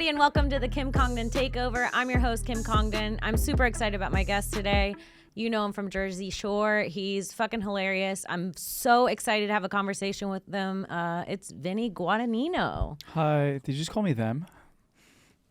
everybody, and welcome to the Kim Congdon Takeover. I'm your host, Kim Congdon. I'm super excited about my guest today. You know him from Jersey Shore. He's fucking hilarious. I'm so excited to have a conversation with them. It's Vinny Guadagnino. Hi. Did you just call me them?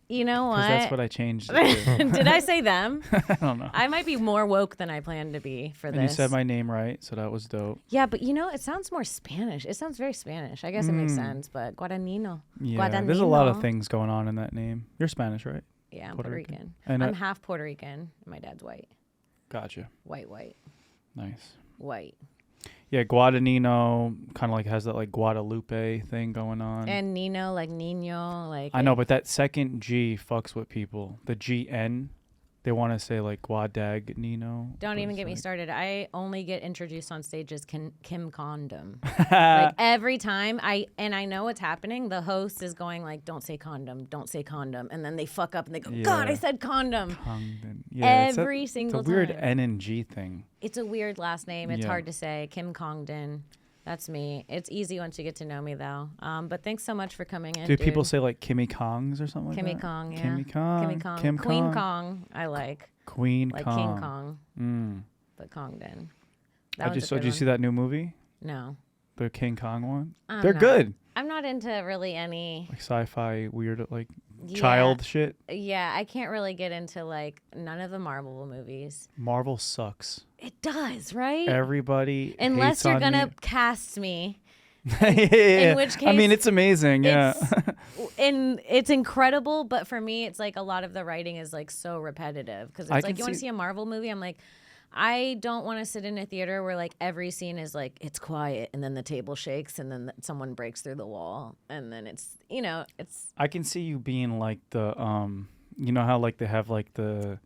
You know what? Because that's what I changed it to. Did I say them? I don't know. I might be more woke than I planned to be for and this. you said my name right, so that was dope. Yeah, but you know, it sounds more Spanish. It sounds very Spanish. I guess it makes sense, but Guadagnino. Yeah, Guadagnino. there's a lot of things going on in that name. You're Spanish, right? Yeah, I'm Puerto Rican. And I'm half Puerto Rican. My dad's white. Gotcha. White. Nice. White. Yeah, Guadagnino kind of like has that like Guadalupe thing going on. And Nino, like Nino, like. I know, but that second G fucks with people. The GN, they want to say like Guadagnino. Don't even get me started. I only get introduced on stage as Kim Condom. Like every time I know what's happening. The host is going like, "Don't say condom, don't say condom," and then they fuck up and they go, "God, I said condom." Congdon. Yeah, every single time. It's a weird time. N and G thing. It's a weird last name. It's hard to say. Kim Congdon. That's me. It's easy once you get to know me, though. But thanks so much for coming in. Do people say like Kimmy Kongs or something like that? Kimmy Kong, yeah. Kimmy Kong. Kimmy Kong. Kim Queen Kong. Kong, I like. Queen like Kong. King Kong. But Congdon. Did you see that new movie? No. The King Kong one? They're good. I'm not into really any like sci-fi weird like child shit. Yeah, I can't really get into like none of the Marvel movies. Marvel sucks. It does, right? Everybody unless you're hates on gonna me. cast me. Yeah. In which case, I mean, it's amazing. Yeah. It's incredible, but for me, it's like a lot of the writing is like so repetitive because it's like you want to see a Marvel movie. I'm like, I don't want to sit in a theater where like every scene is like it's quiet and then the table shakes and then someone breaks through the wall and then it's it's. I can see you being like the you know how like they have like the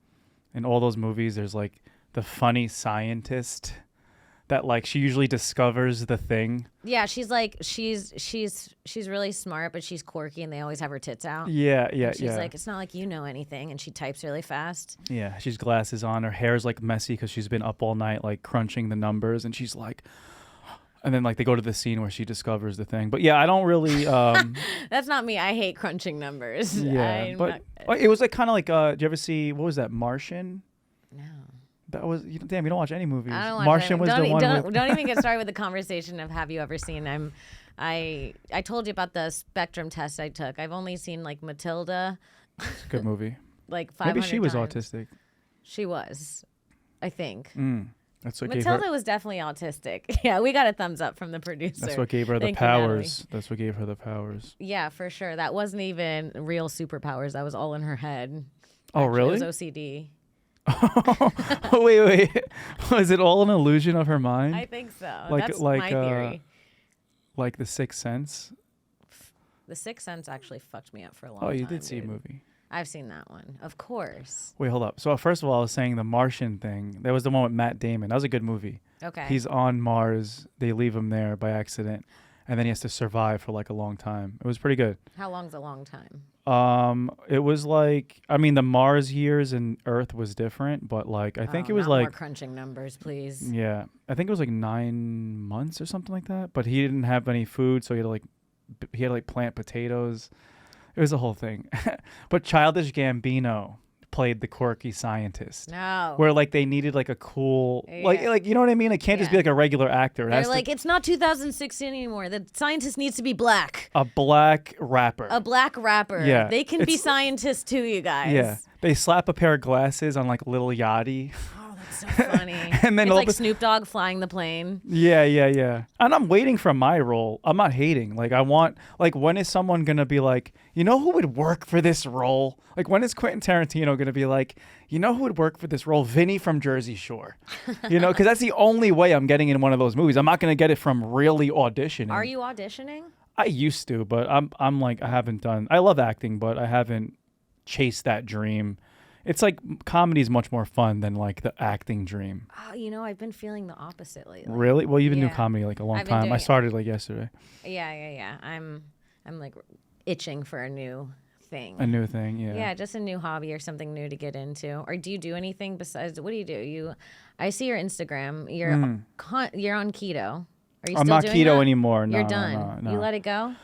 in all those movies there's like the funny scientist that like she usually discovers the thing. Yeah, she's like she's really smart, but she's quirky, and they always have her tits out. Yeah. She's like, it's not like you know anything, and she types really fast. Yeah, she's glasses on. Her hair's like messy because she's been up all night like crunching the numbers, and she's like, and then like they go to the scene where she discovers the thing. But yeah, I don't really. That's not me. I hate crunching numbers. Yeah, but it was like kind of like. Did you ever see what was that, Martian? No. That was damn. You don't watch any movies. I don't watch Martian was the one. Don't even get started with the conversation of have you ever seen? I told you about the spectrum test I took. I've only seen like Matilda. It's a good movie. Like 500 Maybe she was times. autistic. She was, I think. That's what Matilda gave her. was definitely autistic. Yeah, we got a thumbs up from the producer. That's what gave her the powers. That's what gave her the powers. Yeah, for sure. That wasn't even real superpowers. That was all in her head. Oh, Actually, really? It was OCD. Oh, wait. Was it all an illusion of her mind? I think so. Like, That's like, my theory. Like The Sixth Sense? The Sixth Sense actually fucked me up for a long Oh, time. you did see a dude. movie. I've seen that one. Of course. Wait, hold up. So first of all, I was saying the Martian thing. That was the one with Matt Damon. That was a good movie. Okay. He's on Mars. They leave him there by accident. And then he has to survive for like a long time. It was pretty good. How long's a long time? It was like, I mean, the Mars years and Earth was different, but like, I think it was not like more crunching numbers, please. Yeah, I think it was like 9 months or something like that. But he didn't have any food, so he had to like plant potatoes. It was a whole thing. But Childish Gambino played the quirky scientist. No. Where like they needed like a cool like you know what I mean? It can't just be like a regular actor. They're like, it's not 2016 anymore. The scientist needs to be black. A black rapper. A black rapper. Yeah. They can be scientists too, you guys. Yeah. They slap a pair of glasses on like Lil Yachty. Oh, that's so funny. And then it's like Snoop Dogg flying the plane. Yeah. And I'm waiting for my role. I'm not hating. Like I want, like when is someone going to be like, you know who would work for this role? Like when is Quentin Tarantino going to be like, you know who would work for this role? Vinny from Jersey Shore. You know, because that's the only way I'm getting in one of those movies. I'm not going to get it from really auditioning. Are you auditioning? I used to, but I'm like, I haven't done, I love acting, but I haven't chased that dream. It's like comedy is much more fun than like the acting dream. Oh, you know, I've been feeling the opposite lately. Really? Well, you've been doing comedy like a long time. I started like yesterday. Yeah. I'm like itching for a new thing. A new thing, yeah. Yeah, just a new hobby or something new to get into. Or do you do anything besides? What do you do? I see your Instagram. You're on keto. Are you I'm still not doing keto that? anymore. No, You're done. No. You let it go?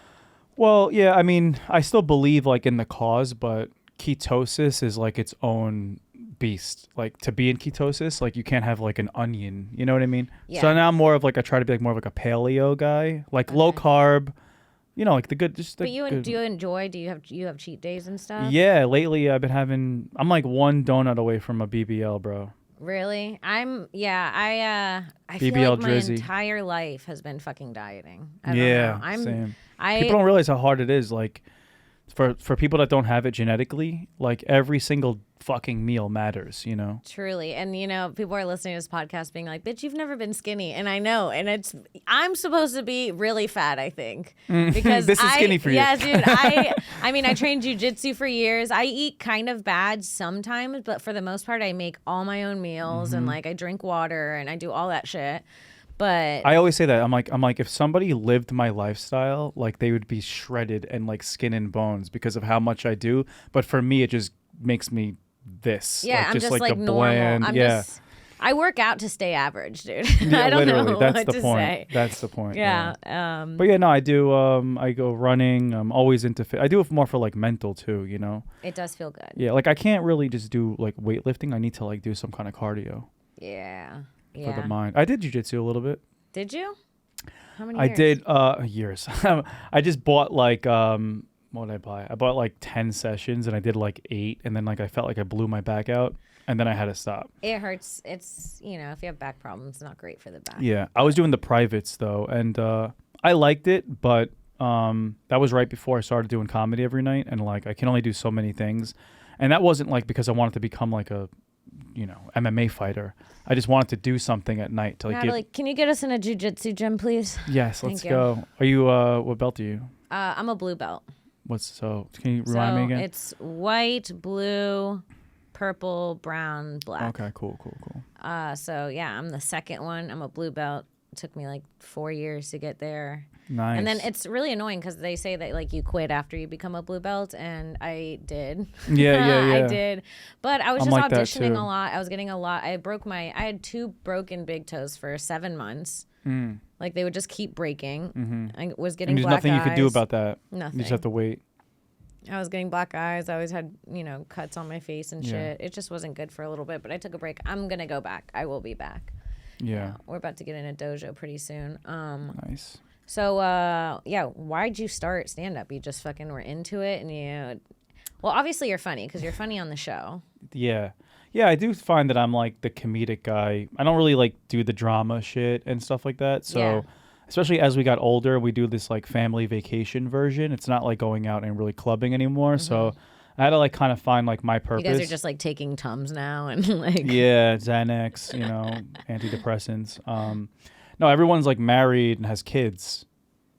Well, yeah, I mean, I still believe like in the cause, but ketosis is like its own beast. Like to be in ketosis, like you can't have like an onion. You know what I mean? Yeah. So now I'm more of like, I try to be like more of like a paleo guy, like low carb. You know, like the good. Just the But do you enjoy? Do you have cheat days and stuff? Yeah, lately I've been having. I'm like one donut away from a BBL, bro. Really? I feel BBL like my Drizzy. entire life has been fucking dieting. I don't Yeah, know. same. People don't realize how hard it is. Like, for people that don't have it genetically, like every single fucking meal matters, you know? Truly. And, you know, people are listening to this podcast being like, bitch, you've never been skinny. And I know. And I'm supposed to be really fat, I think. Because this is skinny for you. Yeah, dude. I mean, I trained jiu-jitsu for years. I eat kind of bad sometimes, but for the most part, I make all my own meals and like I drink water and I do all that shit. But I always say that. I'm like, if somebody lived my lifestyle, like they would be shredded and like skin and bones because of how much I do. But for me, it just makes me this. yeah, like, I'm just like like a normal. bland, I work out to stay average, dude. Yeah, I don't literally, know that's what the to point. say. That's the point. Yeah. But yeah, no, I do. I go running. I'm always into fit. I do it more for like mental too. You know. It does feel good. Yeah, like I can't really just do like weightlifting. I need to like do some kind of cardio. Yeah. For the mind. I did jiu-jitsu a little bit. Did you? How many I years? did years. I just bought like what did I buy? I bought like 10 sessions and I did like 8 and then like I felt like I blew my back out and then I had to stop. It hurts. It's, you know, if you have back problems, it's not great for the back. Yeah. I was doing the privates though and I liked it, but that was right before I started doing comedy every night and like I can only do so many things. And that wasn't like because I wanted to become like a, you know, MMA fighter. I just wanted to do something at night to like Natalie, can you get us in a jiu-jitsu gym, please? Yes, let's go. Are you what belt are you? I'm a blue belt. Can you remind me again? It's white, blue, purple, brown, black. Okay, cool. So yeah, I'm the second one. I'm a blue belt. It took me like 4 years to get there. Nice. And then it's really annoying because they say that like you quit after you become a blue belt, and I did. Yeah. I did, but I was just like auditioning that too. a lot. I was getting a lot. I had 2 broken big toes for 7 months. Like they would just keep breaking. I was getting and there's black nothing eyes. you could do about that. Nothing. You just have to wait. I was getting black eyes. I always had, you know, cuts on my face and shit. It just wasn't good for a little bit, but I took a break. I'm gonna go back. I will be back. Yeah. We're about to get in a dojo pretty soon. Nice. So, yeah, why'd you start stand-up? You just fucking were into it, and you... Well, obviously you're funny, because you're funny on the show. Yeah. Yeah, I do find that I'm, like, the comedic guy. I don't really, like, do the drama shit and stuff like that. So, especially as we got older, we do this, like, family vacation version. It's not, like, going out and really clubbing anymore. So, I had to, like, kind of find, like, my purpose. You guys are just, like, taking Tums now and, like... Yeah, Xanax, you know, antidepressants. No, everyone's like married and has kids,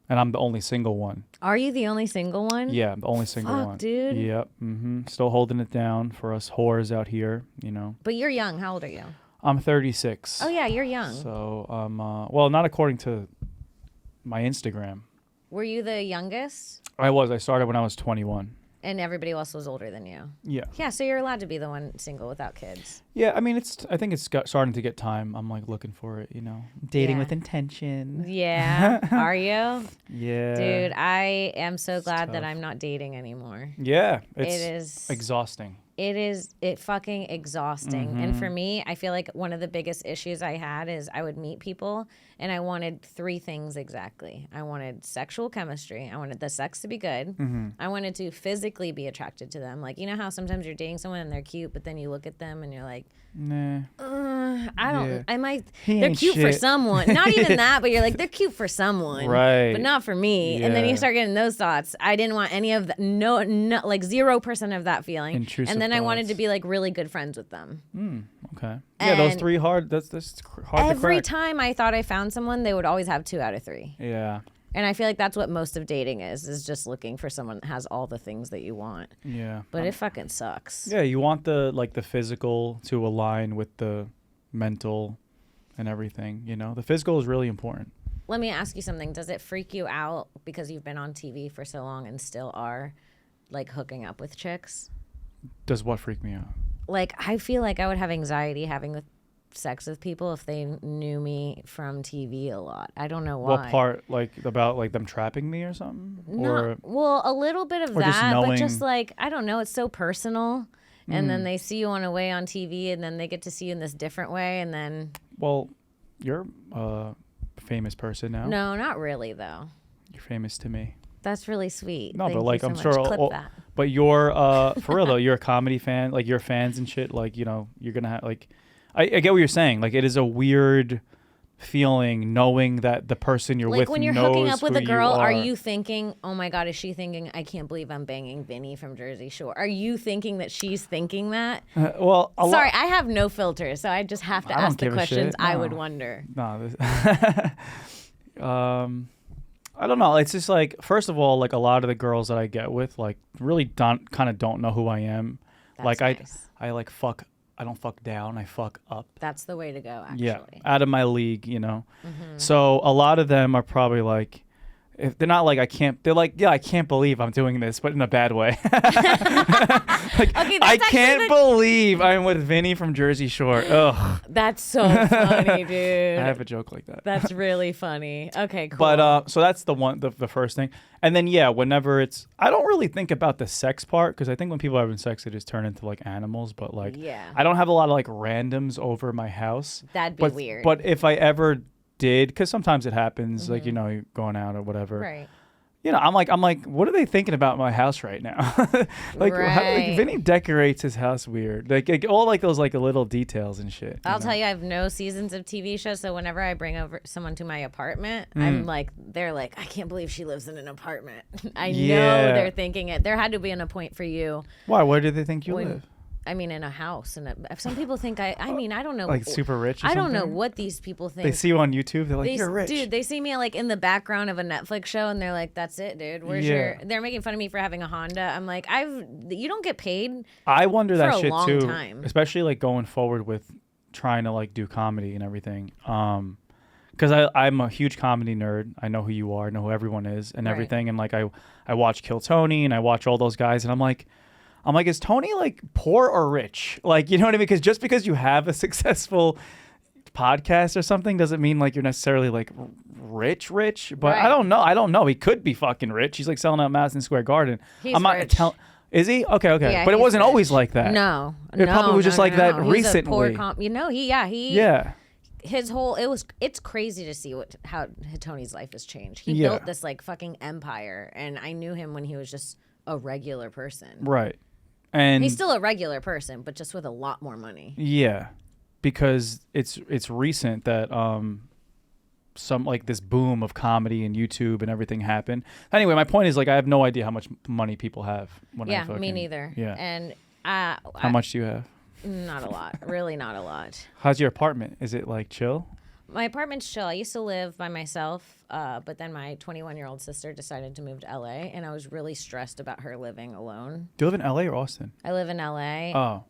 and I'm the only single one. Are you the only single one? Yeah, I'm the only single one. Dude. Yep. Still holding it down for us whores out here, you know. But you're young. How old are you? I'm 36. Oh yeah, you're young. So well, not according to my Instagram. Were you the youngest? I started when I was 21. And everybody else was older than you. Yeah. Yeah, so you're allowed to be the one single without kids. Yeah, I mean, I think it's starting to get time. I'm like looking for it, you know. Dating with intention. Yeah. Are you? Yeah. Dude, I am so glad that I'm not dating anymore. Yeah. It is exhausting. It fucking exhausting. And for me, I feel like one of the biggest issues I had is I would meet people and I wanted 3 things exactly. I wanted sexual chemistry. I wanted the sex to be good. I wanted to physically be attracted to them. Like, you know how sometimes you're dating someone and they're cute, but then you look at them and you're like, nah. I don't, He they're ain't cute for shit. someone. Not even that, but you're like, they're cute for someone. Right. But not for me. And then you Yeah. start getting those thoughts. I didn't want any of that. No, like 0% of that feeling. Intrusive and then I wanted to thoughts. be like really good friends with them. Okay. Yeah, those And 3 hard. That's hard to Every crack. time I thought I found someone, they would always have 2 out of 3. Yeah. And I feel like that's what most of dating is just looking for someone that has all the things that you want. Yeah. But it fucking sucks. Yeah, you want the physical to align with the mental and everything, you know. The physical is really important. Let me ask you something. Does it freak you out because you've been on TV for so long and still are like hooking up with chicks? Does what freak me out? Like, I feel like I would have anxiety having sex with people if they knew me from TV a lot. I don't know why. What part? Like about like them trapping me or something? No, well, a little bit of that, but just like, I don't know. It's so personal. And then they see you on a way on TV, and then they get to see you in this different way, and then. Well, you're a famous person now. No, not really though. You're famous to me. That's really sweet. No, Thank but like you so I'm much. sure. Clip that. But you're for real though. You're a comedy fan. Like your fans and shit. Like you know you're gonna have like. I get what you're saying. Like it is a weird feeling knowing that the person you're with like when you're knows hooking up with who a girl, you are you thinking, oh my God, is she thinking, I can't believe I'm banging Vinny from Jersey Shore? Are you thinking that she's thinking that? Well, sorry, I have no filter, so I just have to ask the questions No. I would wonder. No. I don't know. It's just like, first of all, like a lot of the girls that I get with, like really kind of don't know who I am. That's like nice. I like fuck. I don't fuck down. I fuck up. That's the way to go, actually. Yeah, out of my league, you know. So a lot of them are probably like, if they're not like I can't. They're like, yeah, I can't believe I'm doing this, but in a bad way. Like, okay, I can't believe I'm with Vinny from Jersey Shore. Ugh. That's so funny, dude. I have a joke like that. That's really funny. Okay, cool. But so that's the first thing. And then yeah, whenever it's, I don't really think about the sex part because I think when people are having sex, they just turn into like animals. But like, I don't have a lot of like randoms over my house. That'd be weird. But if I ever did, because sometimes it happens, like, you know, you're going out or whatever. Right. You know, I'm like, what are they thinking about my house right now? Like, like Vinny decorates his house weird, like all like those like little details and shit. I'll tell you, I have no seasons of TV shows, so whenever I bring over someone to my apartment, I'm like, they're like, I can't believe she lives in an apartment. I know they're thinking it. There had to be a point for you. Why? Where do they think you live? I mean, in a house, and some people think I mean, I don't know, like super rich. Or I don't something? know what these people think. They see you on YouTube. They're like, you're rich, dude. They see me like in the background of a Netflix show, and they're like, "That's it, dude. Where's your?" They're making fun of me for having a Honda. I'm like, you don't get paid. I wonder that shit long too, time. especially like going forward with trying to like do comedy and everything. Because I'm a huge comedy nerd. I know who you are. I know who everyone is and everything. And like I watch Kill Tony and I watch all those guys, and I'm like, is Tony like poor or rich? Like, you know what I mean? Because just because you have a successful podcast or something doesn't mean like you're necessarily like rich. But I don't know. He could be fucking rich. He's like selling out Madison Square Garden. He's rich. Is he? Okay. Yeah, but it wasn't rich. always like that. No. It probably was just like that recently. You know, Yeah. His whole it's crazy to see how Tony's life has changed. He built this like fucking empire, and I knew him when he was just a regular person. Right. And he's still a regular person, but just with a lot more money. Yeah, because it's recent that some like this boom of comedy and YouTube and everything happened. Anyway, my point is like I have no idea how much money people have. Me neither. Yeah. And how much do you have? Not a lot. Really, not a lot. How's your apartment? Is it like chill? My apartment's chill. I used to live by myself, but then my 21-year-old sister decided to move to LA, and I was really stressed about her living alone. Do you live in LA or Austin? I live in LA. Oh.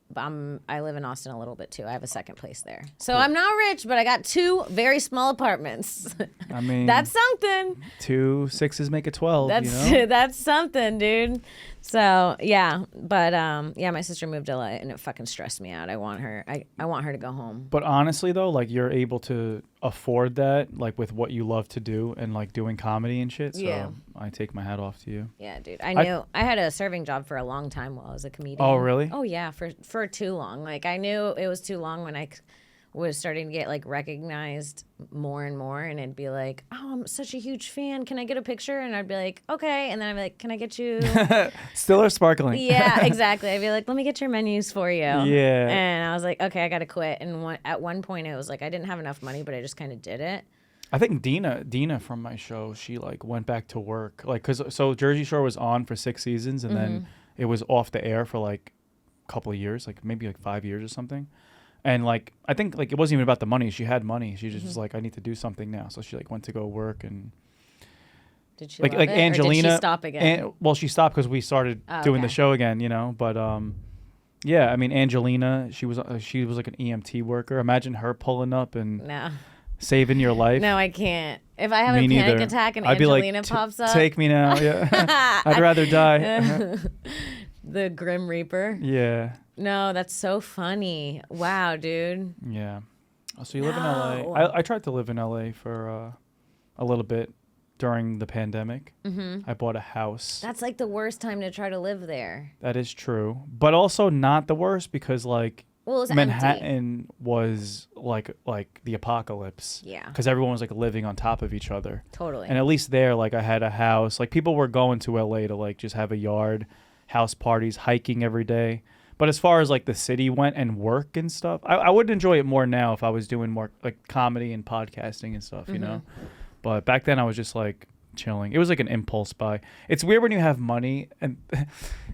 I live in Austin a little bit too. I have a second place there. So I'm not rich, but I got 2 very small apartments. I mean, that's something. 2 6s make a 12. That's something, dude. So yeah, but my sister moved to LA, and it fucking stressed me out. I want her to go home. But honestly though, like you're able to afford that, like with what you love to do and like doing comedy and shit. So I take my hat off to you. Yeah, dude. I had a serving job for a long time while I was a comedian. Oh really? Oh yeah, for too long. Like I knew it was too long when I was starting to get like recognized more and more, and it'd be like, oh, I'm such a huge fan, can I get a picture? And I'd be like, okay. And then I'd be like, can I get you still are sparkling? Yeah, exactly. I'd be like, let me get your menus for you. Yeah. And I was like, okay, I gotta quit. And at one point it was like I didn't have enough money, but I just kind of did it. I think Dina from my show, she like went back to work, like so Jersey Shore was on for 6 seasons, and then it was off the air for like a couple of years, like maybe like 5 years or something. And like I think like it wasn't even about the money. She had money. She just was like, I need to do something now. So she like went to go work. And did she like love it? Angelina? Or did she stop again? Well, she stopped because we started doing the show again. You know, but yeah. I mean, Angelina, she was like an EMT worker. Imagine her pulling up and saving your life. No, I can't. If I have a panic attack and I'd Angelina be like, pops up, take me now. Yeah, I'd rather die. The Grim Reaper. Yeah. No, that's so funny. Wow, dude. Yeah. Oh, so you live in LA. I tried to live in LA for a little bit during the pandemic. Mm-hmm. I bought a house. That's like the worst time to try to live there. That is true. But also not the worst because like well, it was Manhattan empty. was like the apocalypse. Yeah. Because everyone was like living on top of each other. Totally. And at least there, like I had a house. Like people were going to LA to like just have a yard, house parties, hiking every day. But as far as like the city went and work and stuff, I would enjoy it more now if I was doing more like comedy and podcasting and stuff, you know? But back then I was just like chilling. It was like an impulse buy. It's weird when you have money and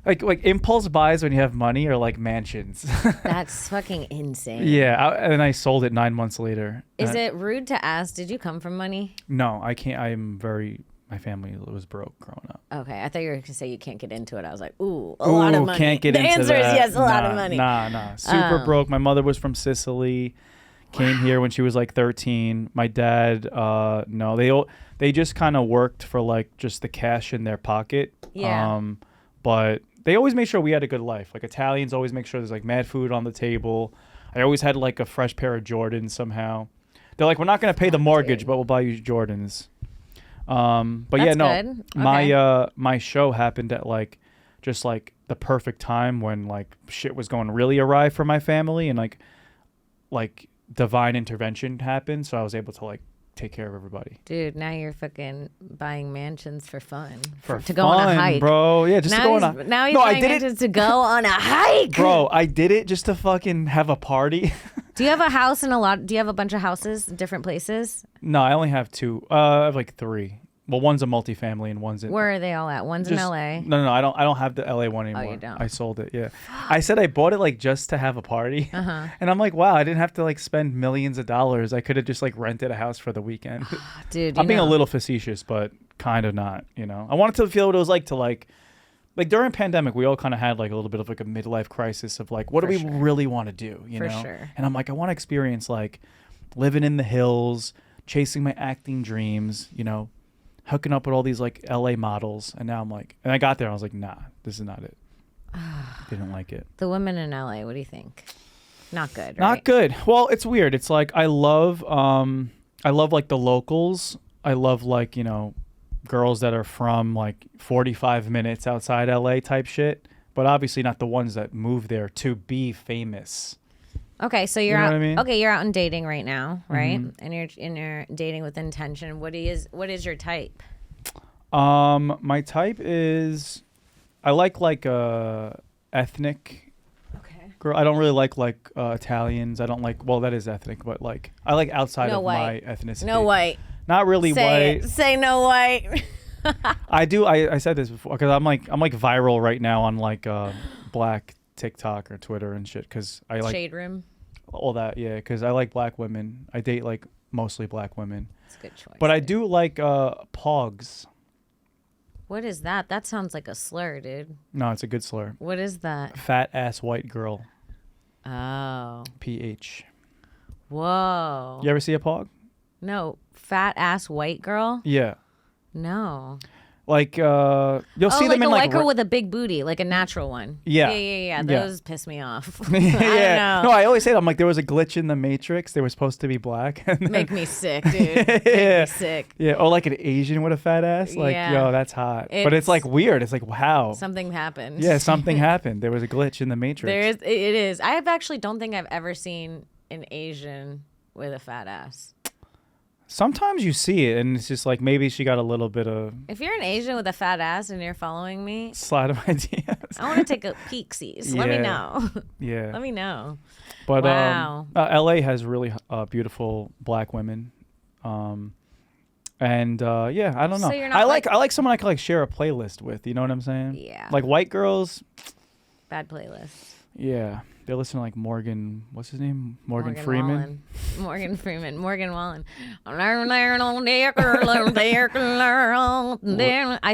like impulse buys when you have money are like mansions. That's fucking insane. Yeah. And I sold it 9 months later. Is it rude to ask, did you come from money? No, I can't. My family was broke growing up. Okay, I thought you were going to say you can't get into it. I was like, a lot of money. Can't get the into answer that. is yes, a lot of money. Nah. Super broke. My mother was from Sicily. Came here when she was like 13. My dad, no. They just kind of worked for like just the cash in their pocket. Yeah. But they always made sure we had a good life. Like Italians always make sure there's like mad food on the table. I always had like a fresh pair of Jordans somehow. They're like, we're not going to pay the mortgage, but we'll buy you Jordans. But that's yeah, no, good. Okay. my show happened at like, just like the perfect time when like shit was going really awry for my family and like divine intervention happened. So I was able to like take care of everybody. Dude, now you're fucking buying mansions for fun. To go on a hike. Bro. Yeah, just to go on a Now he's buying mansions to go on a hike. Bro, I did it just to fucking have a party. Do you have a house do you have a bunch of houses in different places? No, I only have 2. I have like 3. Well, one's a multifamily and one's in. Where are they all at? One's in LA. No. I don't have the LA one anymore. Oh, you don't. I sold it. Yeah. I said I bought it like just to have a party. And I'm like, wow, I didn't have to like spend millions of dollars. I could have just like rented a house for the weekend. Dude, I'm being a little facetious, but kind of not, you know. I wanted to feel what it was like to like during pandemic, we all kind of had like a little bit of like a midlife crisis of like, what do we really want to do, you know? Sure. And I'm like, I want to experience like living in the hills, chasing my acting dreams, you know, hooking up with all these like LA models. And now I'm like, and I got there, I was like, nah, this is not it. Didn't like it. The women in LA, what do you think? Not good, right? Not good. Well, it's weird. It's like I love like the locals. I love like, you know, girls that are from like 45 minutes outside LA type shit, but obviously not the ones that move there to be famous. Okay, so you're out. What I mean? Okay, you're out and dating right now, right? And you're dating with intention. What is your type? My type is, I like ethnic. Okay. Girl, I don't really like Italians. I don't like. Well, that is ethnic, but like I like outside of my ethnicity. No white. Not really white. Say no white. I do. I said this before because I'm like viral right now on like black TikTok or Twitter and shit because I like Shade Room. All that, yeah. Because I like black women. I date like mostly black women. That's a good choice. But I do like pogs. What is that? That sounds like a slur, dude. No, it's a good slur. What is that? Fat ass white girl. Oh. PH. Whoa. You ever see a pog? No. Fat ass white girl? Yeah. No. Like you'll see them in a like white girl with a big booty, like a natural one. Yeah. Yeah. Those piss me off. Yeah. I don't know. No, I always say that. I'm like, there was a glitch in the Matrix. They were supposed to be black. And then, Make me sick, dude. Make me sick. Yeah. Or like an Asian with a fat ass. Like, yo, that's hot. But it's like weird. It's like, wow. Something happened. Yeah, something happened. There was a glitch in the Matrix. It is. I actually don't think I've ever seen an Asian with a fat ass. Sometimes you see it, and it's just like maybe she got a little bit of. If you're an Asian with a fat ass and you're following me, slide of my DMs. I want to take a peeksies. Let me know. Yeah. Let me know. But wow. LA has really beautiful black women, and yeah, I don't know. So you're I not like someone I can like share a playlist with. You know what I'm saying? Yeah. Like white girls. Bad playlist. Yeah. They listen to like Morgan, what's his name? Morgan Freeman. Wallen. Morgan Freeman. Morgan Wallen. I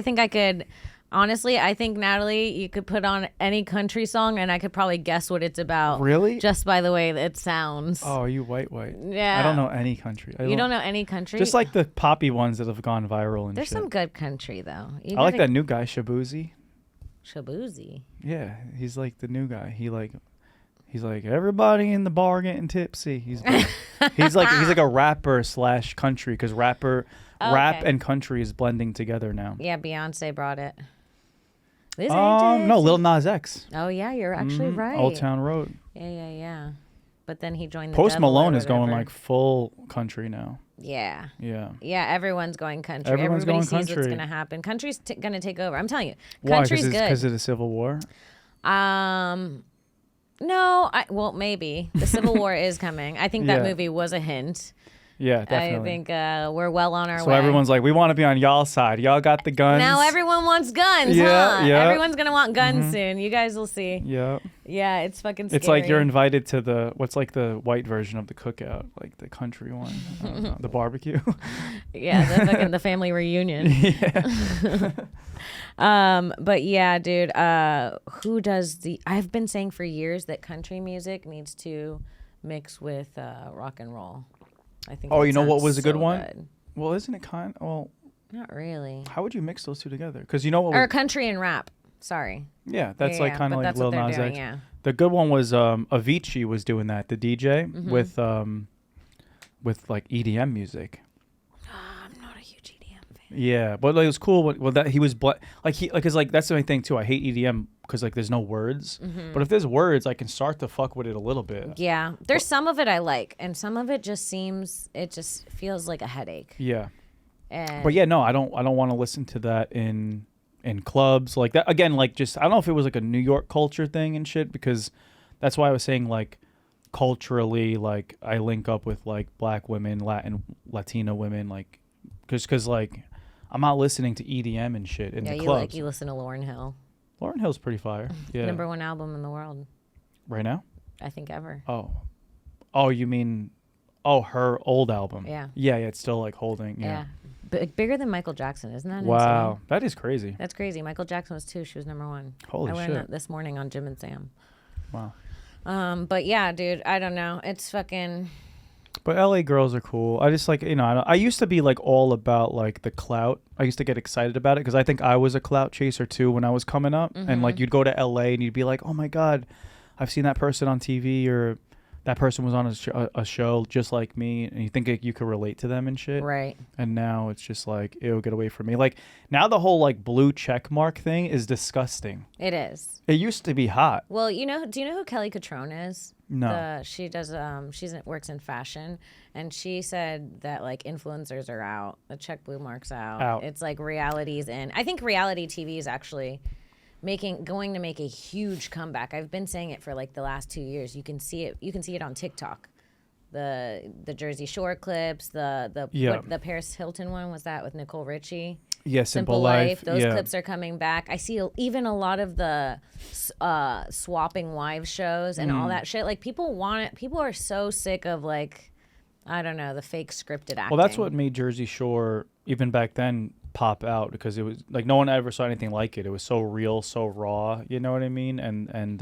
think I could, honestly, I think, Natalie, you could put on any country song and I could probably guess what it's about. Really? Just by the way that it sounds. Oh, are you white? Yeah. I don't know any country. You don't know any country? Just like the poppy ones that have gone viral and There's shit. some good country, though. I like that new guy, Shabuzi. Shabuzi? Yeah, he's like the new guy. He He's like, everybody in the bar getting tipsy. He's like a rapper / country, because rap and country is blending together now. Yeah, Beyonce brought it. No, Lil Nas X. Oh yeah, you're actually right. Old Town Road. Yeah. But then he joined the Post devil Malone or is going whatever. like full country now. Yeah. Yeah. Yeah, everyone's going country. Everybody sees country. what's going to happen. Country's going to take over. I'm telling you. Why? Country's good. Because of the Civil War? No, well, maybe. The Civil War is coming. I think that movie was a hint. Yeah, definitely. I think we're well on our way. So everyone's like, we want to be on y'all's side. Y'all got the guns. Now everyone wants guns, huh? Yeah. Everyone's going to want guns soon. You guys will see. Yeah. Yeah, it's fucking scary. It's like you're invited to what's like the white version of the cookout, like the country one. I don't know, the barbecue. Yeah, the family reunion. Yeah. But yeah, dude, who does I've been saying for years that country music needs to mix with rock and roll. I think. Oh, you know what was a good so one? Good. Well, isn't it Not really. How would you mix those two together? Because you know what? Or country and rap. Sorry. Yeah, that's like kind of like Lil Nas X. Yeah. The good one was Avicii was doing that, the DJ, with like EDM music. I'm not a huge EDM fan. Yeah, but like, it was cool. Well, that he was because that's the thing too. I hate EDM because like there's no words. But if there's words, I can start to fuck with it a little bit. Yeah, there's some of it I like, and some of it just feels like a headache. Yeah. And but yeah, no, I don't want to listen to that in clubs like that again. Like just I don't know if it was like a New York culture thing and shit, because that's why I was saying like culturally, like I link up with like black women, Latina women, like because like I'm not listening to EDM and shit in the clubs. You listen to Lauryn Hill. Lauryn Hill's pretty fire. Yeah. #1 album in the world. Right now? I think ever. Oh, you mean her old album? Yeah. Yeah, it's still like holding. Yeah. Bigger than Michael Jackson, isn't that wow, insane? that is crazy. That's crazy. Michael Jackson was 2. She was #1. Holy shit. I learned that this morning on Jim and Sam. Wow. But yeah, dude, I don't know. It's fucking... But LA girls are cool. I just like, I used to be like all about like the clout. I used to get excited about it because I think I was a clout chaser too when I was coming up. And like you'd go to LA and you'd be like, oh my God, I've seen that person on TV, or that person was on a show just like me, and you think you could relate to them and shit. Right. And now it's just like, ew, get away from me. Like now the whole like blue check mark thing is disgusting. It is. It used to be hot. Well, do you know who Kelly Catrone is? No. She does. Works in fashion, and she said that like influencers are out. The check blue mark's out. It's like reality's in. I think reality TV is actually going to make a huge comeback. I've been saying it for like the last 2 years. You can see it. You can see it on TikTok. The Jersey Shore clips. The Paris Hilton one was that with Nicole Richie. Yeah, Simple Life. Those clips are coming back. I see even a lot of the swapping wives shows and all that shit. Like people want it. People are so sick of like, I don't know, the fake scripted acting. Well, that's what made Jersey Shore even back then pop out, because it was like no one ever saw anything like it. It was so real, so raw. You know what I mean? And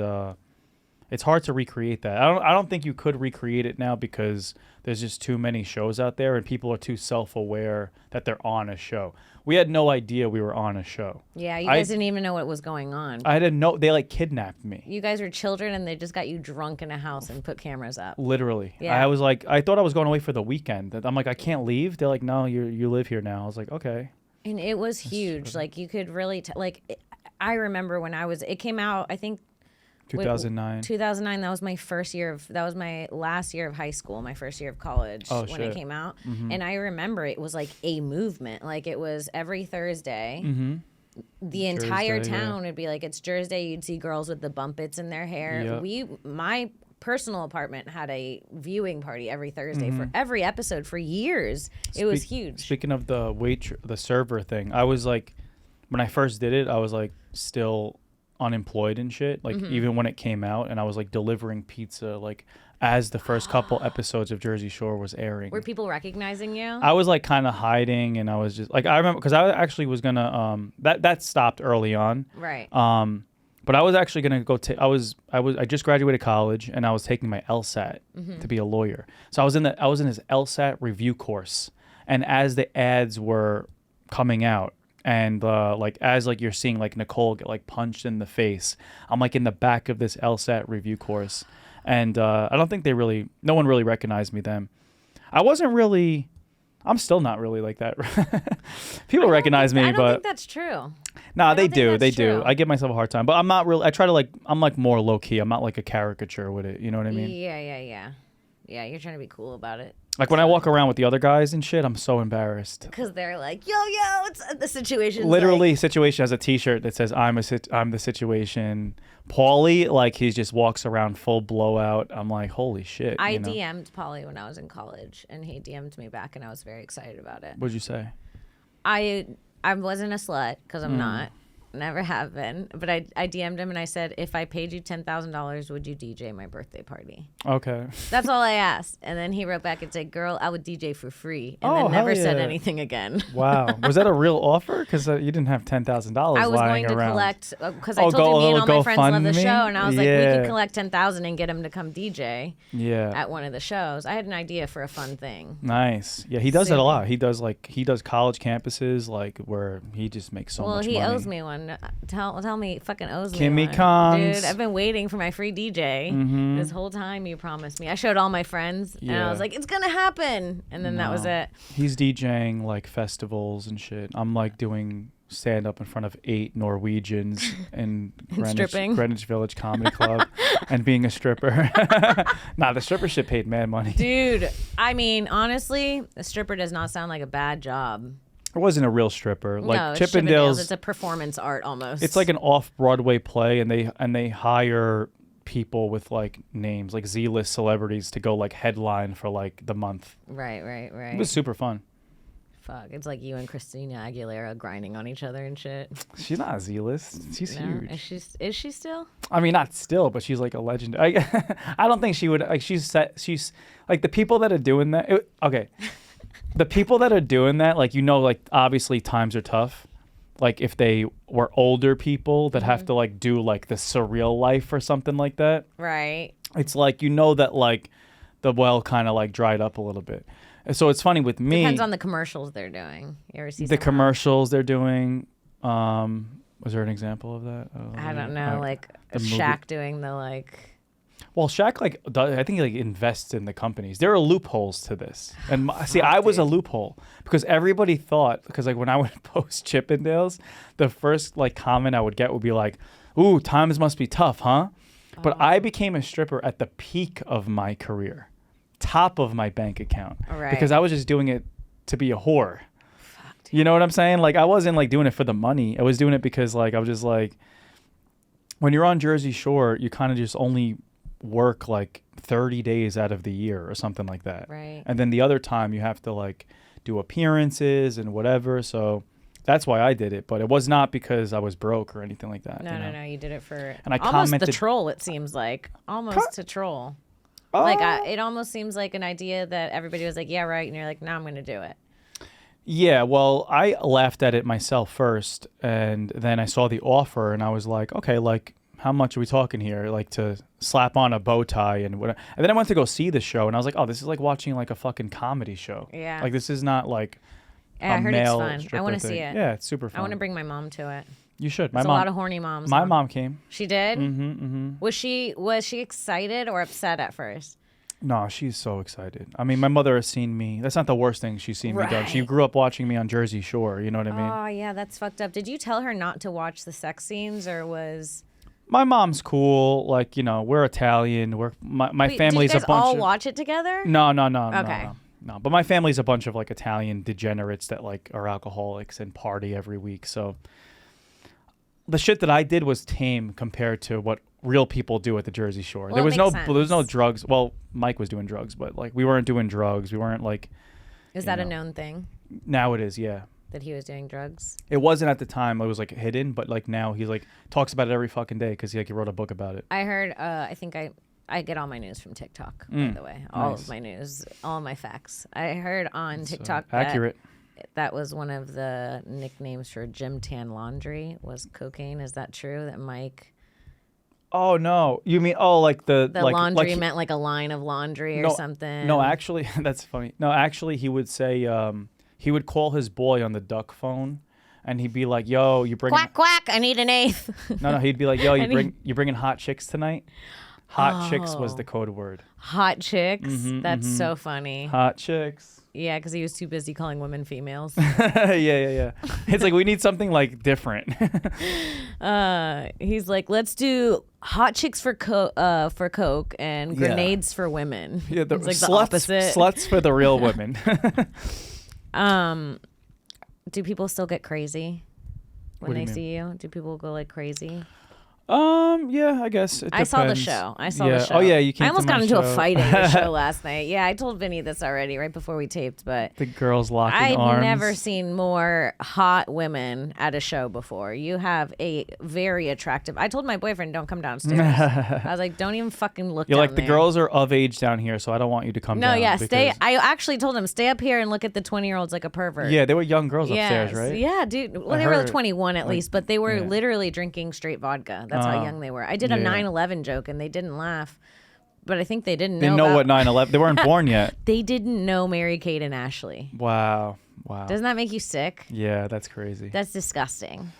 it's hard to recreate that. I don't think you could recreate it now because there's just too many shows out there and people are too self-aware that they're on a show. We had no idea we were on a show. Yeah, you guys didn't even know what was going on. I didn't know. They like kidnapped me. You guys were children and they just got you drunk in a house and put cameras up. Literally. Yeah. I was like, I thought I was going away for the weekend. I'm like, I can't leave. They're like, no, you live here now. I was like, okay. And it was huge. Like you could really I remember when it came out, I think 2009. 2009. That was my last year of high school, my first year of college when it came out. Mm-hmm. And I remember it was like a movement. Like it was every Thursday. Mm-hmm. The entire town would be like, it's Thursday. You'd see girls with the bumpets in their hair. Yep. My personal apartment had a viewing party every Thursday for every episode for years. It was huge. Speaking of the server thing, I was like, when I first did it, I was like still unemployed and shit, like even when it came out, and I was like delivering pizza like as the first couple episodes of Jersey Shore was airing. Were people recognizing you? I was like kind of hiding, and I was just like, I remember because I actually was gonna that stopped early on, right? But I was actually gonna go I just graduated college and I was taking my LSAT to be a lawyer. So I was in this LSAT review course, and as the ads were coming out, and like as like you're seeing like Nicole get like punched in the face, I'm like in the back of this LSAT review course, And I don't think no one really recognized me then. I'm still not really like that. People recognize me, but I don't think that's true. Nah, they do. I give myself a hard time, but I'm not really. I try to I'm like more low key. I'm not like a caricature with it. You know what I mean? Yeah, you're trying to be cool about it. Like when I walk around with the other guys and shit, I'm so embarrassed. Because they're like, yo, it's the situation. Literally, Situation has a T-shirt that says, I'm the situation. Paulie, like he just walks around full blowout. I'm like, holy shit. I DM'd Paulie when I was in college, and he DM'd me back, and I was very excited about it. What'd you say? I wasn't a slut, because I'm not. Never have been. But I DM'd him and I said, if I paid you $10,000, would you DJ my birthday party? Okay. That's all I asked. And then he wrote back and said, girl, I would DJ for free. And then never said anything again. Wow. Was that a real offer? Because you didn't have $10,000 lying around. I was going to collect, because I told you me and all my friends love the show. And I was like, we can collect $10,000 and get him to come DJ at one of the shows. I had an idea for a fun thing. Nice. Yeah, he does that a lot. He does college campuses where he just makes so much money. Well, he owes me one. Tell me, fucking owes me Kimmy one. Cons. Dude, I've been waiting for my free DJ this whole time. You promised me. I showed all my friends, and I was like, it's gonna happen. And then that was it. He's DJing like festivals and shit. I'm like doing stand up in front of 8 Norwegians in Greenwich Village Comedy Club and being a stripper. Nah, the stripper shit paid mad money. Dude, I mean, honestly, a stripper does not sound like a bad job. It wasn't a real stripper. Like no, Chippendales. It's a performance art almost. It's like an off-Broadway play, and they hire people with like names, like Z-list celebrities, to go like headline for like the month. Right. It was super fun. Fuck, it's like you and Christina Aguilera grinding on each other and shit. She's not a Z-list. She's huge. Is she still? I mean, not still, but she's like a legend. I don't think she would. Like she's like the people that are doing that. Okay. The people that are doing that, like, like, obviously times are tough. Like, if they were older people that have to, like, do, like, the surreal life or something like that. Right. It's like, that, like, the well kind of, like, dried up a little bit. And so it's funny with me. Depends on the commercials they're doing. You ever see the commercials they're doing? Was there an example of that? I don't know. Like, Shaq doing the, like... Well, Shaq, I think he invests in the companies. There are loopholes to this. And I was a loophole because everybody thought, because like when I would post Chippendales, the first like comment I would get would be like, ooh, times must be tough, huh? But I became a stripper at the peak of my career, top of my bank account, because I was just doing it to be a whore. Fuck, dude. You know what I'm saying? Like I wasn't like doing it for the money. I was doing it because like I was just like, when you're on Jersey Shore, you kind of just only work like 30 days out of the year or something like that. Right. And then the other time you have to like do appearances and whatever. So that's why I did it. But it was not because I was broke or anything like that. No. You did it for and I almost commented, the troll, it seems like. Almost to troll. Like it almost seems like an idea that everybody was like, yeah, right. And you're like, no, I'm going to do it. Yeah, well, I laughed at it myself first. And then I saw the offer and I was like, okay, like, how much are we talking here? Like to slap on a bow tie and whatever. And then I went to go see the show and I was like, oh, this is like watching like a fucking comedy show. Yeah. Like this is not like I heard it's fun. I want to see it. Yeah, it's super fun. I want to bring my mom to it. You should. There's a lot of horny moms. My mom came. She did? Mm-hmm. Was she excited or upset at first? No, she's so excited. I mean, my mother has seen me. That's not the worst thing she's seen me do. She grew up watching me on Jersey Shore. You know what I mean? Oh, yeah, that's fucked up. Did you tell her not to watch the sex scenes or was... My mom's cool. Like, we're Italian. My family's did you guys a bunch all of... watch it together? No. Okay. No, but my family's a bunch of like Italian degenerates that like are alcoholics and party every week. So the shit that I did was tame compared to what real people do at the Jersey Shore. Well, there was no drugs. Well, Mike was doing drugs, but like we weren't doing drugs. We weren't like... Is that a known thing? Now it is, yeah. That he was doing drugs? It wasn't at the time. It was like hidden, but like now he's like talks about it every fucking day because he wrote a book about it. I heard. I think I get all my news from TikTok. By the way, all of my news, all of my facts. I heard on TikTok accurate. That was one of the nicknames for gym tan laundry was cocaine. Is that true? That Mike? Oh no! You mean like the like, laundry meant like a line of laundry or something? No, actually, that's funny. No, actually, he would say. He would call his boy on the duck phone, and he'd be like, "Yo, you bring quack quack. I need an eighth." No, he'd be like, "Yo, you bringing hot chicks tonight? Hot chicks was the code word. Hot chicks? That's so funny. Hot chicks. Yeah, because he was too busy calling women females. Yeah. It's like, we need something like different. He's like, let's do hot chicks for coke and grenades for women. Yeah, it's like the opposite. Sluts for the real women. Do people still get crazy when they see you? Do people go like crazy? Yeah, I guess it I saw the depends. show. Oh yeah, you came. I almost to my got into show. a fight at the show last night. Yeah, I told Vinny this already right before we taped, but The girls locking I've arms. never seen more hot women at a show before. You have a very attractive. I told my boyfriend, "Don't come downstairs." I was like, "Don't even fucking look." You're down like, the there." girls are of age down here, so I don't want you to come down. No, yeah, stay. because- I actually told him, "Stay up here and look at the 20-year-olds like a pervert." Yeah, they were young girls upstairs, Yes. right? Yeah, dude. Well, I they were heard, 21 at like, least, but they were yeah. literally drinking straight vodka. That's how young they were. I did a yeah. 9/11 joke and they didn't laugh, but I think they didn't They know. know about, what 9/11. They weren't born yet. They didn't know Mary Kate and Ashley. Wow. Doesn't that make you sick? Yeah, that's crazy. That's disgusting.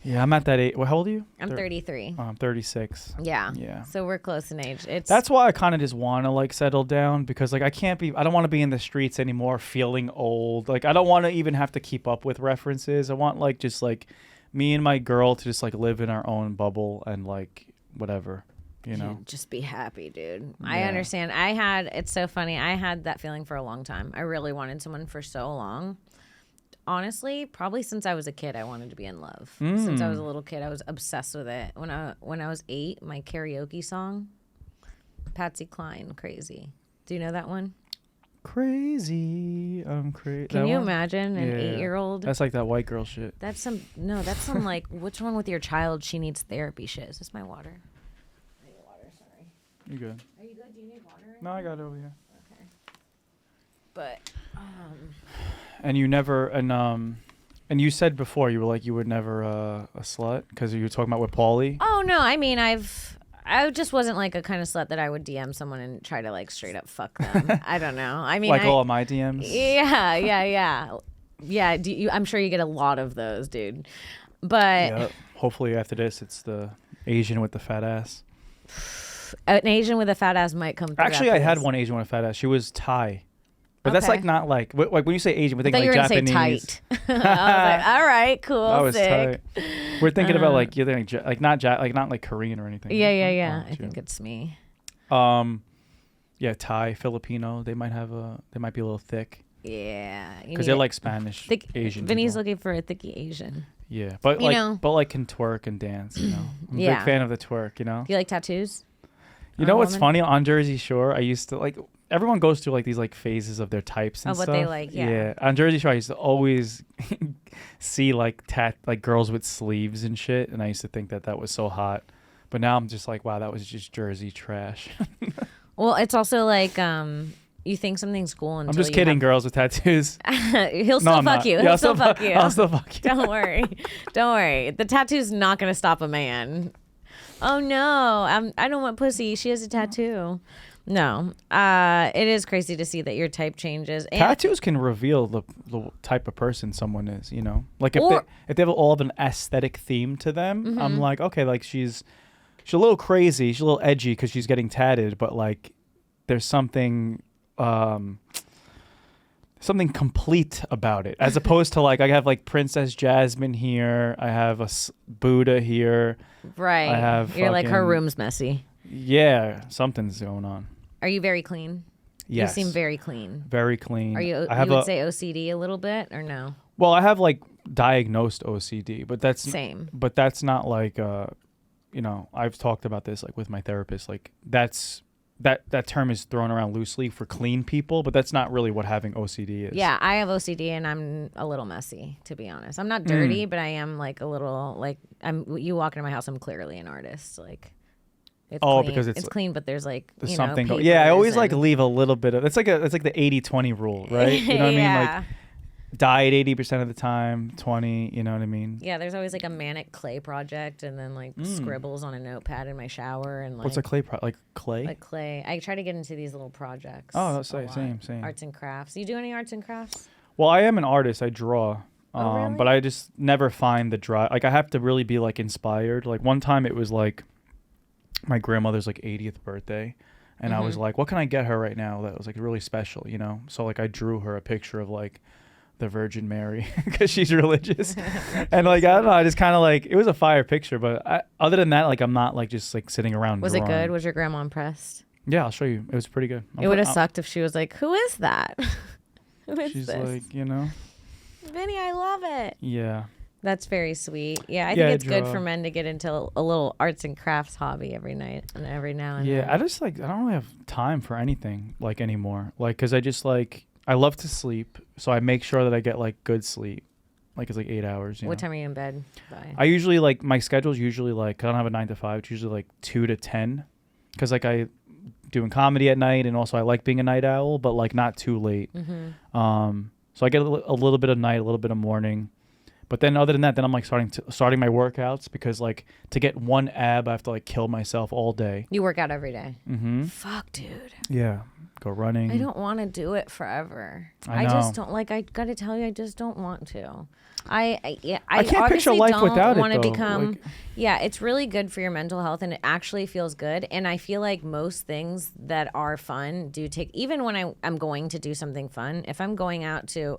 Yeah, I'm at that age. Well, how old are you? I'm 33. I'm 36. Yeah. Yeah. So we're close in age. That's why I kind of just want to like settle down, because like I don't want to be in the streets anymore feeling old. Like I don't want to even have to keep up with references. I want like just like me and my girl to just like live in our own bubble and like whatever, you know. Just be happy, dude. Yeah. I understand. It's so funny. I had that feeling for a long time. I really wanted someone for so long. Honestly, probably since I was a kid, I wanted to be in love. Since I was a little kid, I was obsessed with it. When I was 8, my karaoke song, Patsy Cline, Crazy. Do you know that one? Crazy, I'm crazy. Can you imagine an 8-year-old? That's like that white girl shit. That's some like, what's wrong with your child? She needs therapy shit. Is this my water? I need water, sorry. You good? Are you good? Do you need water? No, I got it over here. Okay. But, And you never, and you said before you were like, you were never a slut because you were talking about with Paulie. oh no, I mean, I just wasn't like a kind of slut that I would DM someone and try to like straight up fuck them. I don't know. I mean, Like all of my DMs. Yeah. I'm sure you get a lot of those, dude. But Yeah. Hopefully after this, it's the Asian with the fat ass. an Asian with a fat ass might come through. Actually, I after had this. one Asian with a fat ass. She was Thai. But that's Okay. like not like when you say Asian, we I think thought like you were Japanese. gonna say tight. I was like, all right, cool, That was sick. tight. We're thinking about like you're thinking like not like Korean or anything. Yeah. Oh, I think it's me. Yeah, Thai, Filipino. They might be a little thick Yeah, because they're like Spanish thick Asian. Vinny's people. looking for a thicky Asian. Yeah, but You like know. can twerk and dance. You know, I'm a Yeah. big fan of the twerk. You know. Do you like tattoos? You know on a what's woman? funny? On Jersey Shore, I used to like everyone goes through like these like phases of their types and Of what stuff. they like, yeah. On Jersey Shore, I used to always see like girls with sleeves and shit, and I used to think that was so hot. But now I'm just like, wow, that was just Jersey trash. Well, it's also like you think something's cool until I'm just kidding, girls with tattoos. He'll still I'm fuck not. you. Yeah, He'll I'll still fuck you. I'll still fuck you. Don't worry. Don't worry. The tattoo's not gonna stop a man. Oh no, I don't want pussy. She has a tattoo. No, it is crazy to see that your type changes. And Tattoos can reveal the type of person someone is, you know? Like if they have all of an aesthetic theme to them, I'm like, okay, like she's a little crazy, she's a little edgy because she's getting tatted, but like there's something complete about it, as opposed to like I have like Princess Jasmine here, I have a Buddha here, right. I have You're like her fucking- room's messy. Yeah, something's going on. Are you very clean? Yes. You seem very clean. Very clean. Are you? I have you would say OCD a little bit or no? Well, I have like diagnosed OCD, but that's Same. But that's not like you know, I've talked about this like with my therapist. Like that term is thrown around loosely for clean people, but that's not really what having OCD is. Yeah, I have OCD and I'm a little messy, to be honest. I'm not dirty, but I am like a little like you walk into my house, I'm clearly an artist. Like it's clean. Because it's clean, but there's like you know, something. papers Yeah, I always like and- leave a little bit of. It's like the 80-20 rule, right? You know what I mean? Like diet 80% of the time, 20. You know what I mean? Yeah, there's always like a manic clay project, and then like scribbles on a notepad in my shower, and like What's a clay like clay? like clay. I try to get into these little projects. Oh, that's a right. lot. Same. Arts and crafts. You do any arts and crafts? Well, I am an artist. I draw. Really? But I just never find the drive. Like I have to really be like inspired. Like one time it was like my grandmother's like 80th birthday. And I was like, what can I get her right now that was like really special, you know? So like I drew her a picture of like the Virgin Mary because she's religious. And like, I don't know, I just kind of like, it was a fire picture. But other than that, like I'm not like just like sitting around Was drawing. it good? Was your grandma impressed? Yeah, I'll show you. It was pretty good. It would have sucked if she was like, who is that? Who is she's this? like, you know. Vinny, I love it. Yeah. That's very sweet. Yeah, I think it's good for men to get into a little arts and crafts hobby every night and every now and then. Yeah, I don't really have time for anything like anymore. Like, cause I just like, I love to sleep, so I make sure that I get like good sleep. Like it's like 8 hours. What time are you in bed by? I usually like, my schedule's usually like, I don't have a 9 to 5. It's usually like 2 to 10. Cause like I doing comedy at night, and also I like being a night owl, but like not too late. So I get a little bit of night, a little bit of morning. But then other than that, then I'm like starting my workouts, because like to get one ab, I have to like kill myself all day. You work out every day? Mm-hmm. Fuck, dude. Yeah. Go running. I don't want to do it forever. I know. Just don't, like, I got to tell you, I just don't want to. I can't picture life without it, though. Become, like, yeah, it's really good for your mental health, and it actually feels good. And I feel like most things that are fun do take, even when I'm going to do something fun, if I'm going out to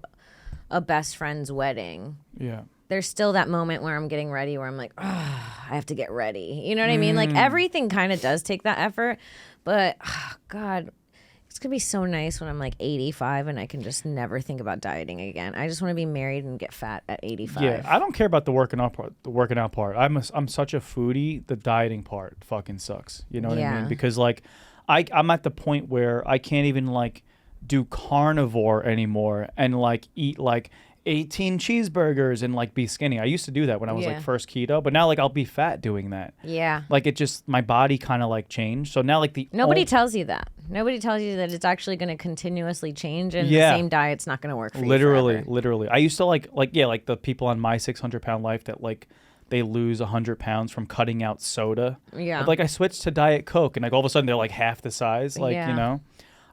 a best friend's wedding, yeah, there's still that moment where I'm getting ready, where I'm like, oh, I have to get ready. You know what I mean? Like everything kind of does take that effort, but God, it's going to be so nice when I'm like 85 and I can just never think about dieting again. I just want to be married and get fat at 85. Yeah, I don't care about the working out part. I'm such a foodie. The dieting part fucking sucks. You know what I mean? Because like I'm at the point where I can't even like do carnivore anymore and like eat like 18 cheeseburgers and like be skinny. I used to do that when I was like first keto, but now like I'll be fat doing that. Yeah. Like it just, my body kind of like changed. So now like nobody tells you that. Nobody tells you that it's actually going to continuously change, and the same diet's not going to work for you forever. Literally. I used to like the people on My 600 Pound Life that like they lose 100 pounds from cutting out soda. Yeah. But, like I switched to Diet Coke, and like all of a sudden they're like half the size. Like, you know,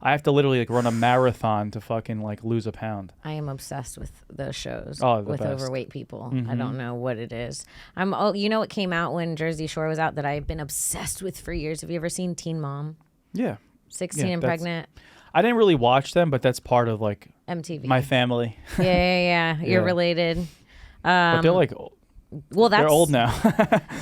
I have to literally like run a marathon to fucking like lose a pound. I am obsessed with those shows with best. Overweight people. I don't know what it is. You know what came out when Jersey Shore was out that I've been obsessed with for years? Have you ever seen Teen Mom? Yeah. 16 and pregnant. I didn't really watch them, but that's part of like MTV. My family. Yeah. You're related. But they're like, they're old now.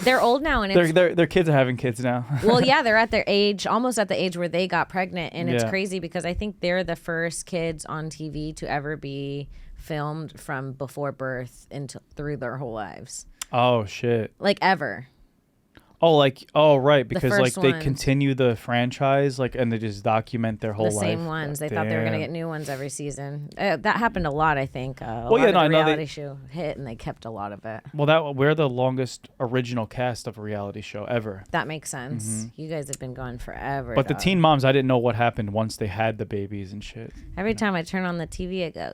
They're old now, and it's, their kids are having kids now. Well, yeah, they're at their age, almost at the age where they got pregnant, and it's crazy because I think they're the first kids on TV to ever be filmed from before birth through their whole lives. Oh shit! Like ever. Oh, right, because like they ones. continue the franchise, like, and they just document their whole life. The same ones. They thought they were gonna get new ones every season. That happened a lot, I think. The reality show hit, and they kept a lot of it. Well, we're the longest original cast of a reality show ever. That makes sense. You guys have been going forever. But the Teen Moms, I didn't know what happened once they had the babies and shit. Every time I turn on the TV, I go,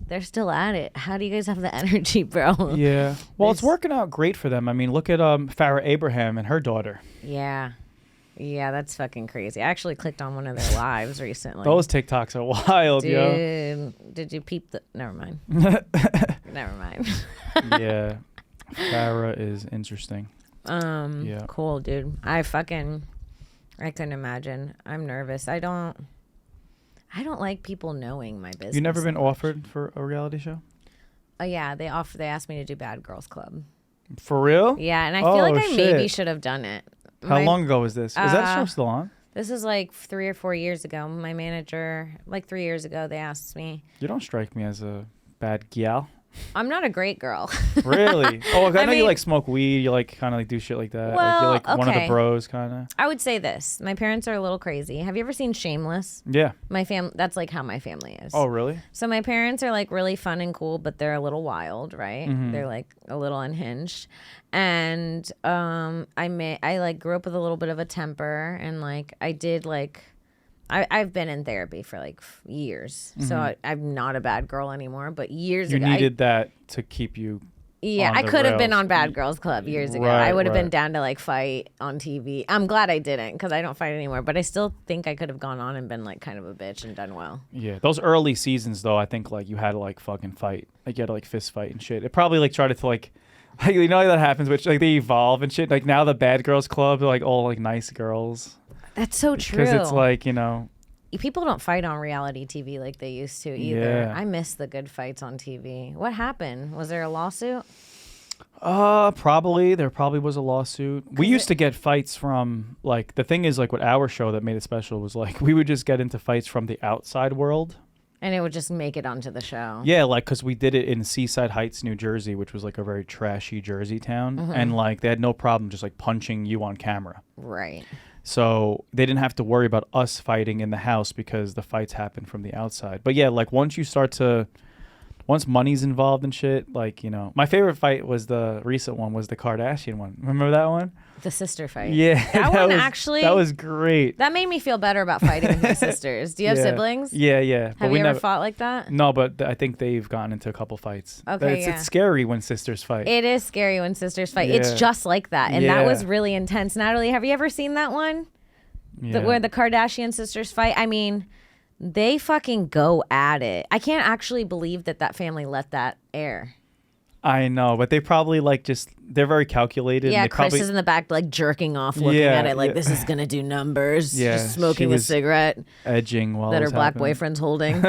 they're still at it. How do you guys have the energy, bro? Yeah. Well, it's working out great for them. I mean, look at Farrah Abraham and her daughter. Yeah, that's fucking crazy. I actually clicked on one of their lives recently. Those TikToks are wild, yo. Did you peep the? Never mind. Never mind. Yeah, Farrah is interesting. Yeah. Cool, dude. I couldn't imagine. I'm nervous. I don't like people knowing my business. You never been offered for a reality show? Oh yeah, they asked me to do Bad Girls Club. For real? Yeah, and I feel like I maybe should have done it. How long ago was this? Is that show still on? This is like 3 or 4 years ago. My manager, like 3 years ago, they asked me. You don't strike me as a bad gal. I'm not a great girl. Really? Oh, I know you like smoke weed. You like kind of like do shit like that. Well, like you're like one of the bros, kind of. I would say this: my parents are a little crazy. Have you ever seen Shameless? Yeah. That's like how my family is. Oh, really? So my parents are like really fun and cool, but they're a little wild, right? They're like a little unhinged, and I like grew up with a little bit of a temper, and like I did like. I've been in therapy for like years, so I'm not a bad girl anymore. But years ago, you needed that to keep you. Yeah, I could have been on Bad Girls Club years ago. I would have been down to like fight on TV. I'm glad I didn't, because I don't fight anymore. But I still think I could have gone on and been like kind of a bitch and done well. Yeah, those early seasons though, I think like you had to like fucking fight, like you had to like fist fight and shit. It probably like tried to like Like, you know that happens, which like they evolve and shit. Like now the bad girls club are like all like nice girls. That's so true. Because it's like, you know, people don't fight on reality TV like they used to either. Yeah. I miss the good fights on TV. What happened? Was there a lawsuit? Probably. There probably was a lawsuit. We used to get fights from, like, the thing is, like, with our show that made it special was, like, we would just get into fights from the outside world. And it would just make it onto the show. Yeah, like, because we did it in Seaside Heights, New Jersey, which was, like, a very trashy Jersey town. And, like, they had no problem just, like, punching you on camera. Right. So they didn't have to worry about us fighting in the house because the fights happen from the outside. But, yeah, like, once money's involved and shit, like, you know, my favorite fight was the recent one was the Kardashian one. Remember that one? The sister fight. Yeah. That was great. That made me feel better about fighting with my sisters. Do you have siblings? Yeah. Have you ever fought like that? No, but I think they've gotten into a couple fights. Okay, It's scary when sisters fight. It is scary when sisters fight. Yeah. It's just like that. And that was really intense. Natalie, have you ever seen that one? Yeah. Where the Kardashian sisters fight? I mean, they fucking go at it. I can't actually believe that family let that air. I know, but they probably they're very calculated. Yeah, and Chris is in the back like jerking off looking at it like this is going to do numbers. Yeah, just smoking a cigarette. Edging while that it her was black happening. boyfriend's holding.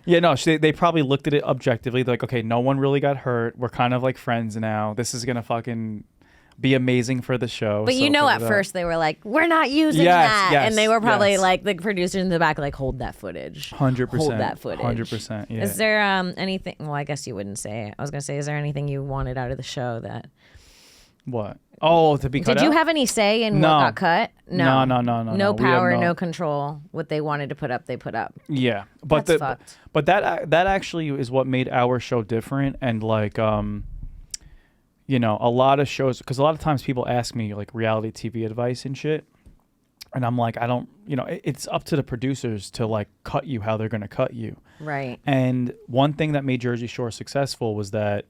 Yeah, no, they probably looked at it objectively. They're like, okay, no one really got hurt. We're kind of like friends now. This is going to fucking be amazing for the show. But at first they were like, we're not using that. Yes, and they were probably like the producers in the back like, hold that footage. 100%. Hold that footage. 100%. Yeah. Is there anything, well, I guess you wouldn't say it. I was going to say, is there anything you wanted out of the show that... What? Oh, to be cut out? Did you have any say in what got cut? No. No power, no control. What they wanted to put up, they put up. Yeah. But That's fucked. But that actually is what made our show different. And like, you know, a lot of shows, because a lot of times people ask me like reality TV advice and shit. And I'm like, I don't, you know, it's up to the producers to like cut you how they're going to cut you. Right. And one thing that made Jersey Shore successful was that,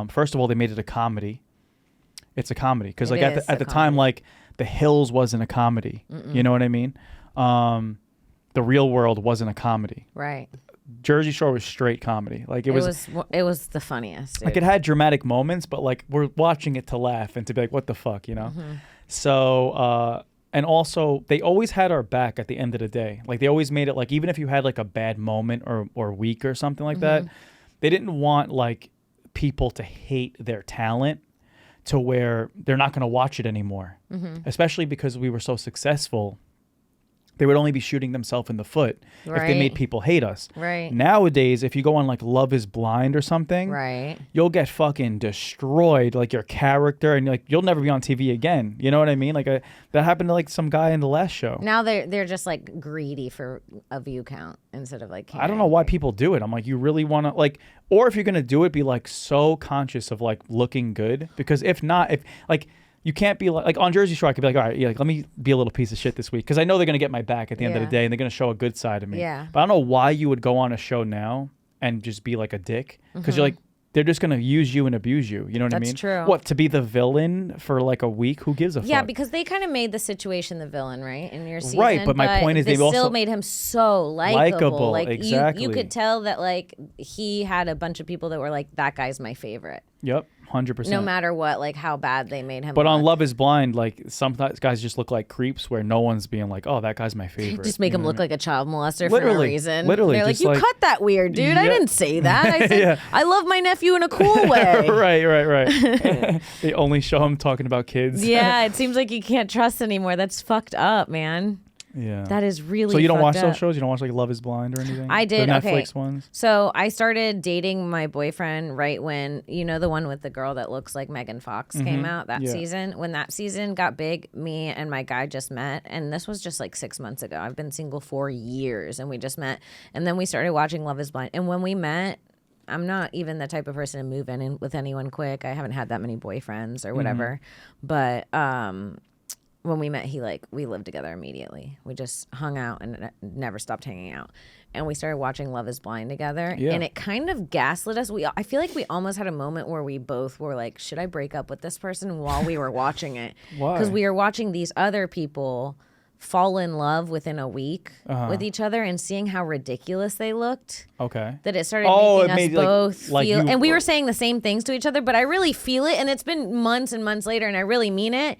first of all, they made it a comedy. It's a comedy. Because like at the time, like The Hills wasn't a comedy. You know what I mean? The Real World wasn't a comedy. Right. Jersey Shore was straight comedy. Like it was the funniest. Dude. Like it had dramatic moments, but like we're watching it to laugh and to be like, what the fuck, you know? So, and also they always had our back at the end of the day. Like they always made it like, even if you had like a bad moment or week or something like that, they didn't want like people to hate their talent to where they're not going to watch it anymore. Especially because we were so successful. They would only be shooting themselves in the foot if they made people hate us. Right. Nowadays, if you go on like Love is Blind or something, you'll get fucking destroyed, like your character, and like you'll never be on TV again. You know what I mean? Like that happened to like some guy in the last show. Now they're just like greedy for a view count instead of like. I don't know why people do it. I'm like, you really want to like, or if you're gonna do it, be like so conscious of like looking good, because if not, if like. You can't be like on Jersey Shore, I could be like, all right, yeah, like, let me be a little piece of shit this week. Because I know they're going to get my back at the end of the day and they're going to show a good side of me. Yeah. But I don't know why you would go on a show now and just be like a dick. Because you're like, they're just going to use you and abuse you. You know what I mean? That's true. What, to be the villain for like a week? Who gives a fuck? Yeah, because they kind of made the situation the villain, right? In your season. Right, but my point is they also still made him so likable. Like exactly. you could tell that like he had a bunch of people that were like, that guy's my favorite. Yep. 100%. No matter what, like how bad they made him. But on Love is Blind, like some guys just look like creeps where no one's being like, oh, that guy's my favorite. Just make him look like a child molester for no reason. Literally. They're like, you cut that weird, dude. I didn't say that. I said, I love my nephew in a cool way. Right. They only show him talking about kids. Yeah, it seems like you can't trust anymore. That's fucked up, man. Yeah. That is really So you don't watch fucked up. those shows? You don't watch like Love is Blind or anything? I did. The Netflix ones? So I started dating my boyfriend right when, you know, the one with the girl that looks like Megan Fox came out that season. When that season got big, me and my guy just met. And this was just like 6 months ago. I've been single for years and we just met. And then we started watching Love is Blind. And when we met, I'm not even the type of person to move in with anyone quick. I haven't had that many boyfriends or whatever. But when we met, we lived together immediately. We just hung out and never stopped hanging out. And we started watching Love is Blind together. Yeah. And it kind of gaslit us. I feel like we almost had a moment where we both were like, should I break up with this person while we were watching it? Why? Because we were watching these other people fall in love within a week with each other and seeing how ridiculous they looked. Okay. That it started making us both feel. And we were saying the same things to each other, but I really feel it. And it's been months and months later, and I really mean it.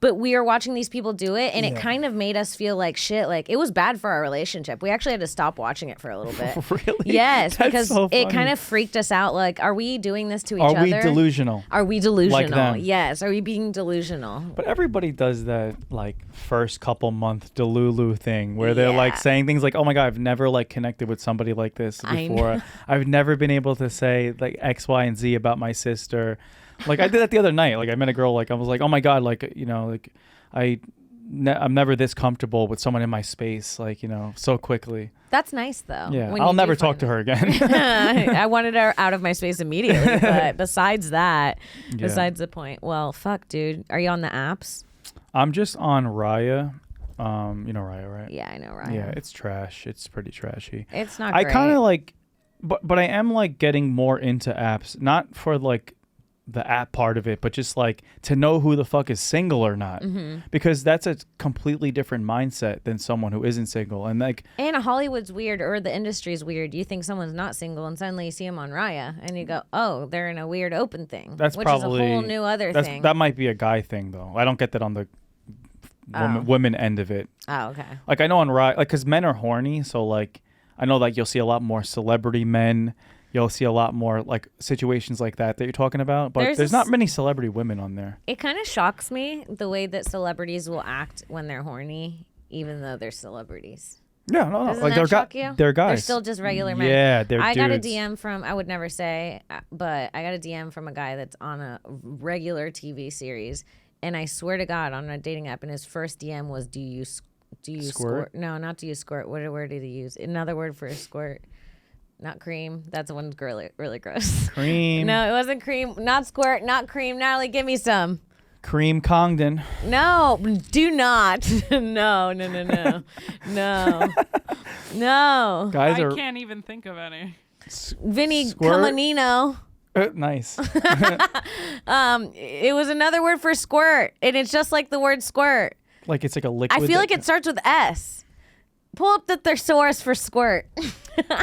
But we are watching these people do it, and it kind of made us feel like shit. Like, it was bad for our relationship. We actually had to stop watching it for a little bit. Really? Yes, That's because so funny. it kind of freaked us out. Like, are we doing this to each other? Are we delusional? Are we delusional? Like them? Yes. Are we being delusional? But everybody does that, like, first couple month delulu thing where they're like saying things like, oh my God, I've never like connected with somebody like this before. I've never been able to say like X, Y, and Z about my sister. Like, I did that the other night. Like, I met a girl, like, I was like, oh my God, like, you know, like, I'm never this comfortable with someone in my space, like, you know, so quickly. That's nice, though. Yeah, I'll never talk to her again. I wanted her out of my space immediately, but besides that, besides the point, well, fuck, dude. Are you on the apps? I'm just on Raya. You know Raya, right? Yeah, I know Raya. Yeah, it's trash. It's pretty trashy. It's not great. I kind of like, but I am like getting more into apps, not for like the app part of it, but just like to know who the fuck is single or not, because that's a completely different mindset than someone who isn't single. And like, and Hollywood's weird, or the industry's weird. You think someone's not single, and suddenly you see them on Raya, and you go, "Oh, they're in a weird open thing." That's which probably is a whole new other thing. That might be a guy thing though. I don't get that on the women end of it. Oh, okay. Like, I know on Raya, like, because men are horny, so like I know like you'll see a lot more celebrity men. You'll see a lot more like situations like that you're talking about, but there's not many celebrity women on there. It kind of shocks me the way that celebrities will act when they're horny, even though they're celebrities. Yeah, no. Doesn't Like, that shock you? They're guys. They're still just regular men. Yeah, they're I dudes. got a DM from, I would never say, but I got a DM from a guy that's on a regular TV series, and I swear to God, on a dating app, and his first DM was, do you squirt? No, not do you squirt. What word did he use? Another word for squirt. Not cream. That's the one really, really gross. Cream. No, it wasn't cream. Not squirt. Not cream. Natalie, give me some. Cream Congdon. No, do not. No. No. Guys I can't even think of any. Vinny Guadagnino. Nice. It was another word for squirt, and it's just like the word squirt. Like, it's like a liquid. I feel like it starts with S. Pull up the thesaurus for squirt.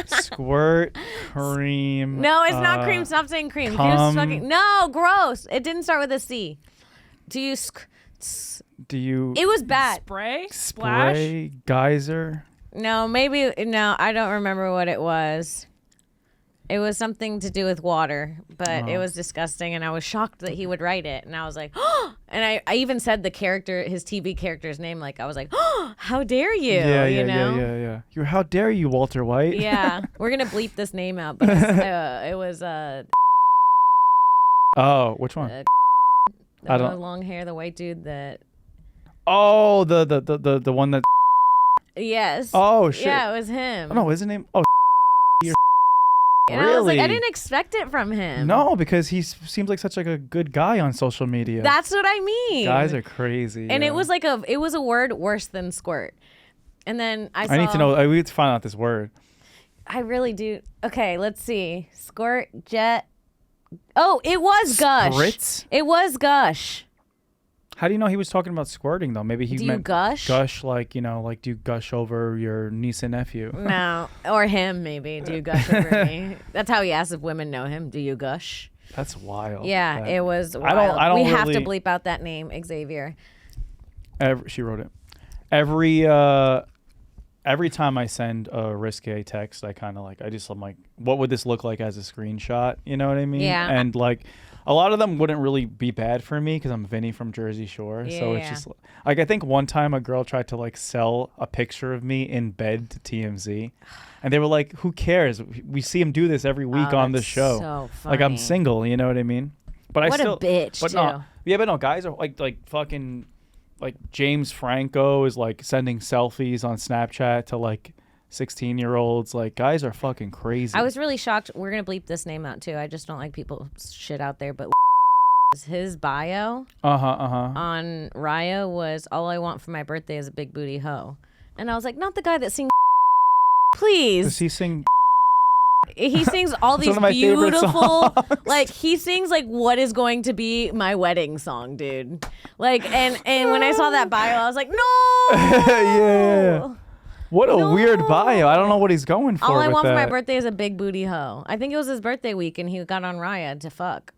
Squirt, cream. No, it's not cream. Stop saying cream. Cream's fucking, no, gross. It didn't start with a C. Do you? It was bad. Spray? Splash? Spray, geyser. No, maybe no. I don't remember what it was. It was something to do with water, but it was disgusting, and I was shocked that he would write it. And I was like, oh! And I even said the character, his TV character's name, like I was like, oh, how dare you? Yeah. How dare you, Walter White? Yeah, we're gonna bleep this name out, but it was Oh, which one? I don't know. Long hair, the white dude that. Oh, the one that. Yes. Oh shit. Yeah, it was him. Oh, no, isn't his name? Oh. And I was like, I didn't expect it from him. No, because he seems like such like a good guy on social media. That's what I mean. Guys are crazy. And it was like it was a word worse than squirt. And then I need to know. We need to find out this word. I really do. Okay, let's see. Squirt, jet. Oh, it was gush. Spritz? It was gush. How do you know he was talking about squirting though? Maybe he meant gush? Gush, like, you know, like, do you gush over your niece and nephew? No, or him maybe. Do you gush over me? That's how he asks if women know him. Do you gush? That's wild. Yeah, it was wild. I don't we really, have to bleep out that name, Xavier. She wrote it. Every time I send a risque text, I'm like, what would this look like as a screenshot? You know what I mean? Yeah. And like, a lot of them wouldn't really be bad for me because I'm Vinny from Jersey Shore. Yeah, so it's just like, I think one time a girl tried to like sell a picture of me in bed to TMZ. And they were like, who cares? We see him do this every week on the show. So funny. Like, I'm single, you know what I mean? But what a bitch, but too. No, yeah, but no, guys are like fucking, like James Franco is like sending selfies on Snapchat to like 16-year-olds. Like, guys are fucking crazy. I was really shocked. We're going to bleep this name out too. I just don't like people shit out there, but his bio on Raya was, all I want for my birthday is a big booty hoe. And I was like, not the guy that sings please. Does he sing? He sings all It's these one of my favorite beautiful, songs. like he sings like what is going to be my wedding song, dude. Like, and when I saw that bio, I was like, no. Yeah. What a No. weird bio. I don't know what he's going for. All I with want for my that. birthday is a big booty hoe. I think it was his birthday week, and he got on Raya to fuck.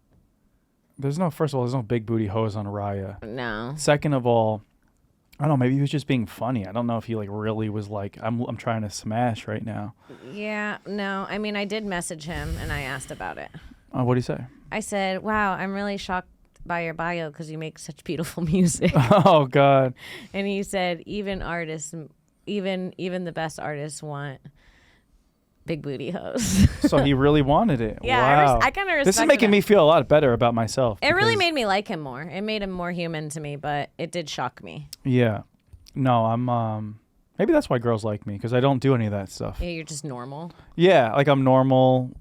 First of all, there's no big booty hoes on Raya. No. Second of all, I don't know, maybe he was just being funny. I don't know if he like really was like, I'm trying to smash right now. Yeah, no. I mean, I did message him, and I asked about it. What do you say? I said, wow, I'm really shocked by your bio because you make such beautiful music. Oh God. And he said, even artists, even the best artists want big booty hoes. So he really wanted it. Yeah, Wow. I kind of respect This is making that. me feel a lot better about myself. It really because- made me like him more. It made him more human to me, but it did shock me. Yeah. No, I'm maybe that's why girls like me, because I don't do any of that stuff. Yeah, you're just normal. Yeah, like I'm normal.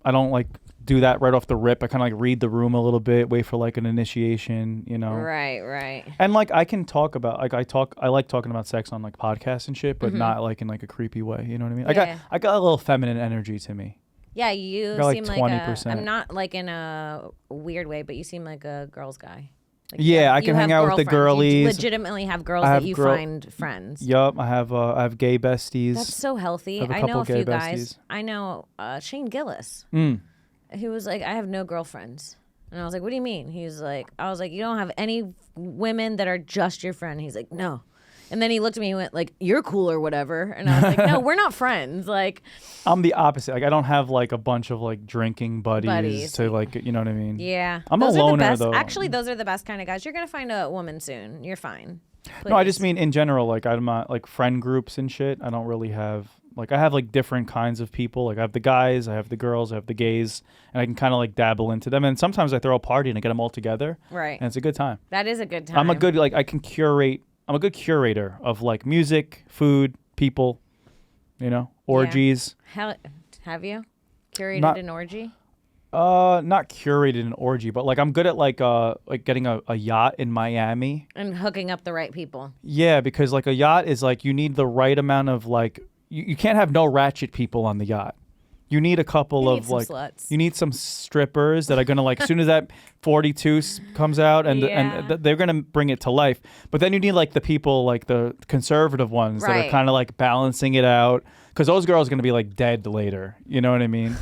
I don't like do that right off the rip. I kind of like read the room a little bit, wait for like an initiation, you know. Right. And like I can talk about like I like talking about sex on like podcasts and shit, but not like in like a creepy way. You know what I mean? Yeah. I got a little feminine energy to me. Yeah, you Got, like, seem like 20%. I'm not like in a weird way, but you seem like a girl's guy. Like, Yeah, I you can have hang out with the girlfriends. You girlies. legitimately have girls I that have you girl- find friends. Yup, I have gay besties. That's so healthy. I have a I couple know a gay few guys. besties. I know Shane Gillis. Mm. He was like, I have no girlfriends. And I was like, what do you mean? He's like, I was like, you don't have any women that are just your friend. He's like, no. And then he looked at me and went like, you're cool or whatever. And I was like, no, we're not friends. Like, I'm the opposite. Like I don't have like a bunch of like drinking buddies to like, you know what I mean? yeah. I'm a Those are the loner, best. though. Actually, those are the best kind of guys. You're going to find a woman soon. You're fine. No, I just Please. mean in general, like I'm not like friend groups and shit. I don't really have like I have like different kinds of people. Like I have the guys, I have the girls, I have the gays, and I can kind of like dabble into them. And sometimes I throw a party and I get them all together. Right. And it's a good time. That is a good time. I'm a good like I can curate. I'm a good curator of like music, food, people, you know, orgies. Hell, have you curated Not- an orgy? Not curated an orgy, but like I'm good at like getting a yacht in Miami. And hooking up the right people. Yeah, because like a yacht is like you need the right amount of like you can't have no ratchet people on the yacht. You need a couple You need of some like sluts. you need some strippers that are gonna like as soon as that 42 comes out and Yeah. they're gonna bring it to life. But then you need like the people like the conservative ones that Right. are kind of like balancing it out, because those girls are gonna be like dead later. You know what I mean?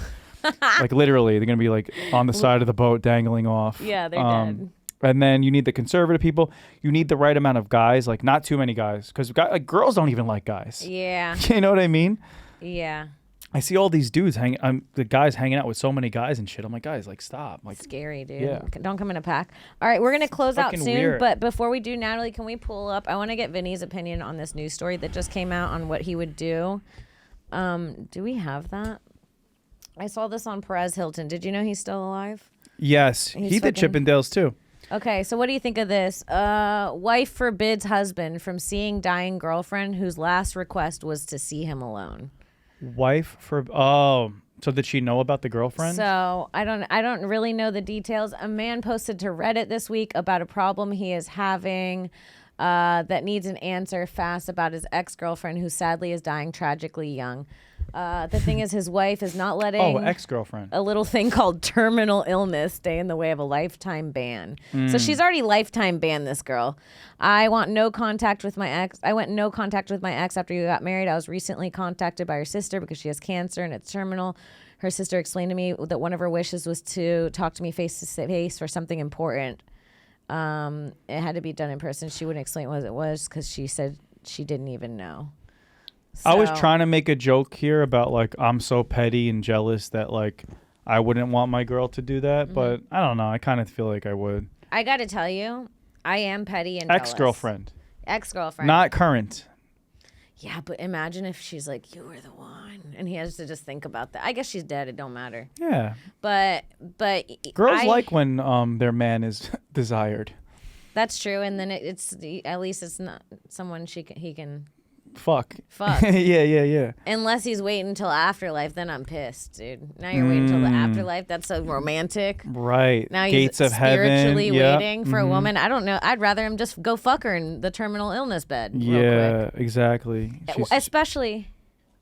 Like literally, they're gonna be like on the side of the boat dangling off. Yeah, they're dead. And then you need the conservative people. You need the right amount of guys, like not too many guys, because like girls don't even like guys. Yeah. You know what I mean? Yeah. I see all these dudes the guys hanging out with so many guys and shit. I'm like, guys, like stop. Like, Scary, dude. Yeah. Don't come in a pack. All right, we're going to close out Fucking soon. weird. But before we do, Natalie, can we pull up? I want to get Vinny's opinion on this news story that just came out on what he would do. Do we have that? I saw this on Perez Hilton. Did you know he's still alive? yes, He's he did fucking- Chippendales too. Okay, so what do you think of this? Wife forbids husband from seeing dying girlfriend whose last request was to see him alone. So did she know about the girlfriend? So I don't really know the details. A man posted to Reddit this week about a problem he is having that needs an answer fast about his ex-girlfriend who sadly is dying tragically young. The thing is, his wife is not letting ex-girlfriend. a little thing called terminal illness stay in the way of a lifetime ban. So she's already lifetime banned, this girl. I want no contact with my ex. I went no contact with my ex after you got married. I was recently contacted by her sister because she has cancer and it's terminal. Her sister explained to me that one of her wishes was to talk to me face to face for something important. It had to be done in person. She wouldn't explain what it was because she said she didn't even know. I was So- trying to make a joke here about like I'm so petty and jealous that like I wouldn't want my girl to do that, but I don't know. I kind of feel like I would. I got to tell you, I am petty and jealous. Ex-girlfriend, Ex-girlfriend. not current. Yeah, but imagine if she's like, you were the one. And he has to just think about that. I guess she's dead. It don't matter. Yeah, But girls I- like when their man is desired. That's true. And then it's at least it's not someone he can Fuck. fuck. yeah. Unless he's waiting until afterlife, then I'm pissed, dude. Now you're waiting until the afterlife. That's so romantic. Right. Now Gates he's of heaven. spiritually Yep. waiting for a woman. I don't know. I'd rather him just go fuck her in the terminal illness bed. Real Yeah, quick. exactly. She's- Especially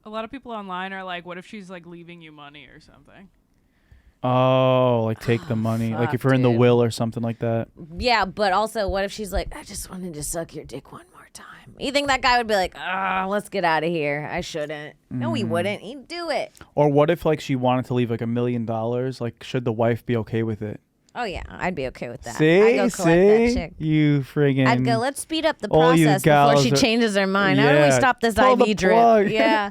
A lot of people online are like, what if she's like leaving you money or something? Oh, like take the money. fuck, Like if you're in the dude. will or something like that. Yeah, but also, what if she's like, I just wanted to suck your dick one more time? You think that guy would be like, let's get out of here? I shouldn't. No, he wouldn't. He'd do it. Or what if like she wanted to leave like $1 million? Like should the wife be okay with it? Oh, yeah, I'd be okay with that. See? I'd go collect that See? chick. You friggin'. I'd go, let's speed up the all you process before gals she are- changes her mind. How do we Yeah, stop this pull the IV drip? plug. Yeah.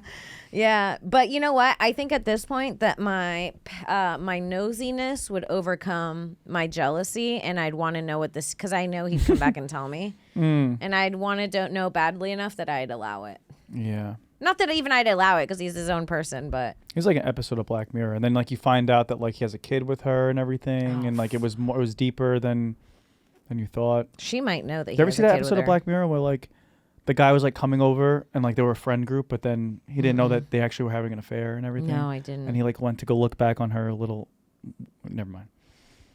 Yeah. But you know what? I think at this point that my nosiness would overcome my jealousy, and I'd want to know what this, because I know he'd come back and tell me. And I'd want to know badly enough that I'd allow it. Yeah. Not that even I'd allow it because he's his own person, but It's like an episode of Black Mirror, and then like you find out that like he has a kid with her and everything, and like it was deeper than you thought. she might know that Did he you ever has see a that kid episode with of her. Black Mirror where like the guy was like coming over and like they were a friend group, but then he didn't know that they actually were having an affair and everything. No, I didn't. And he like went to go look back on her little. Never mind.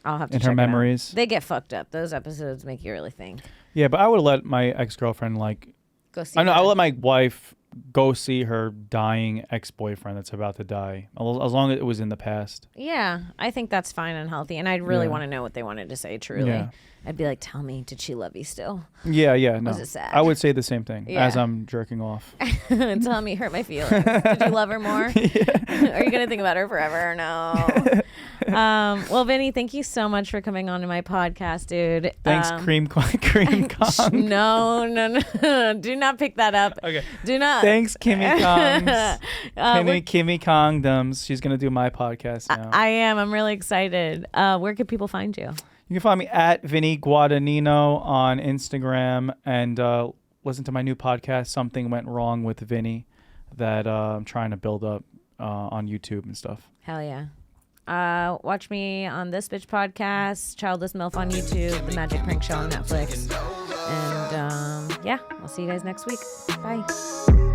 I'll have to in check her it out. memories. They get fucked up. Those episodes make you really think. Yeah, but I would let my ex-girlfriend like. Go see I know I her. would let my wife go see her dying ex-boyfriend that's about to die, as long as it was in the past. Yeah, I think that's fine and healthy. And I'd really Yeah. want to know what they wanted to say, truly. Yeah. I'd be like, tell me, did she love you still? Yeah, no. Was it sad? I would say the same thing as Yeah. I'm jerking off. Tell me, hurt my feelings. Did you love her more? Are you going to think about her forever? No. Well, Vinny, thank you so much for coming on to my podcast, dude. Thanks, cream Kong. No. Do not pick that up. Okay. Do not. Thanks, Kimmy Kongs. we're- Kimmy Congdons. She's gonna do my podcast now. I am. I'm really excited. Where can people find you? You can find me at Vinny Guadagnino on Instagram, and listen to my new podcast, Something Went Wrong with Vinny, that I'm trying to build up on YouTube and stuff. Hell yeah. Watch me on This Bitch Podcast, Childless MILF on YouTube, The Magic Prank Show on Netflix. And yeah, I'll see you guys next week. Bye.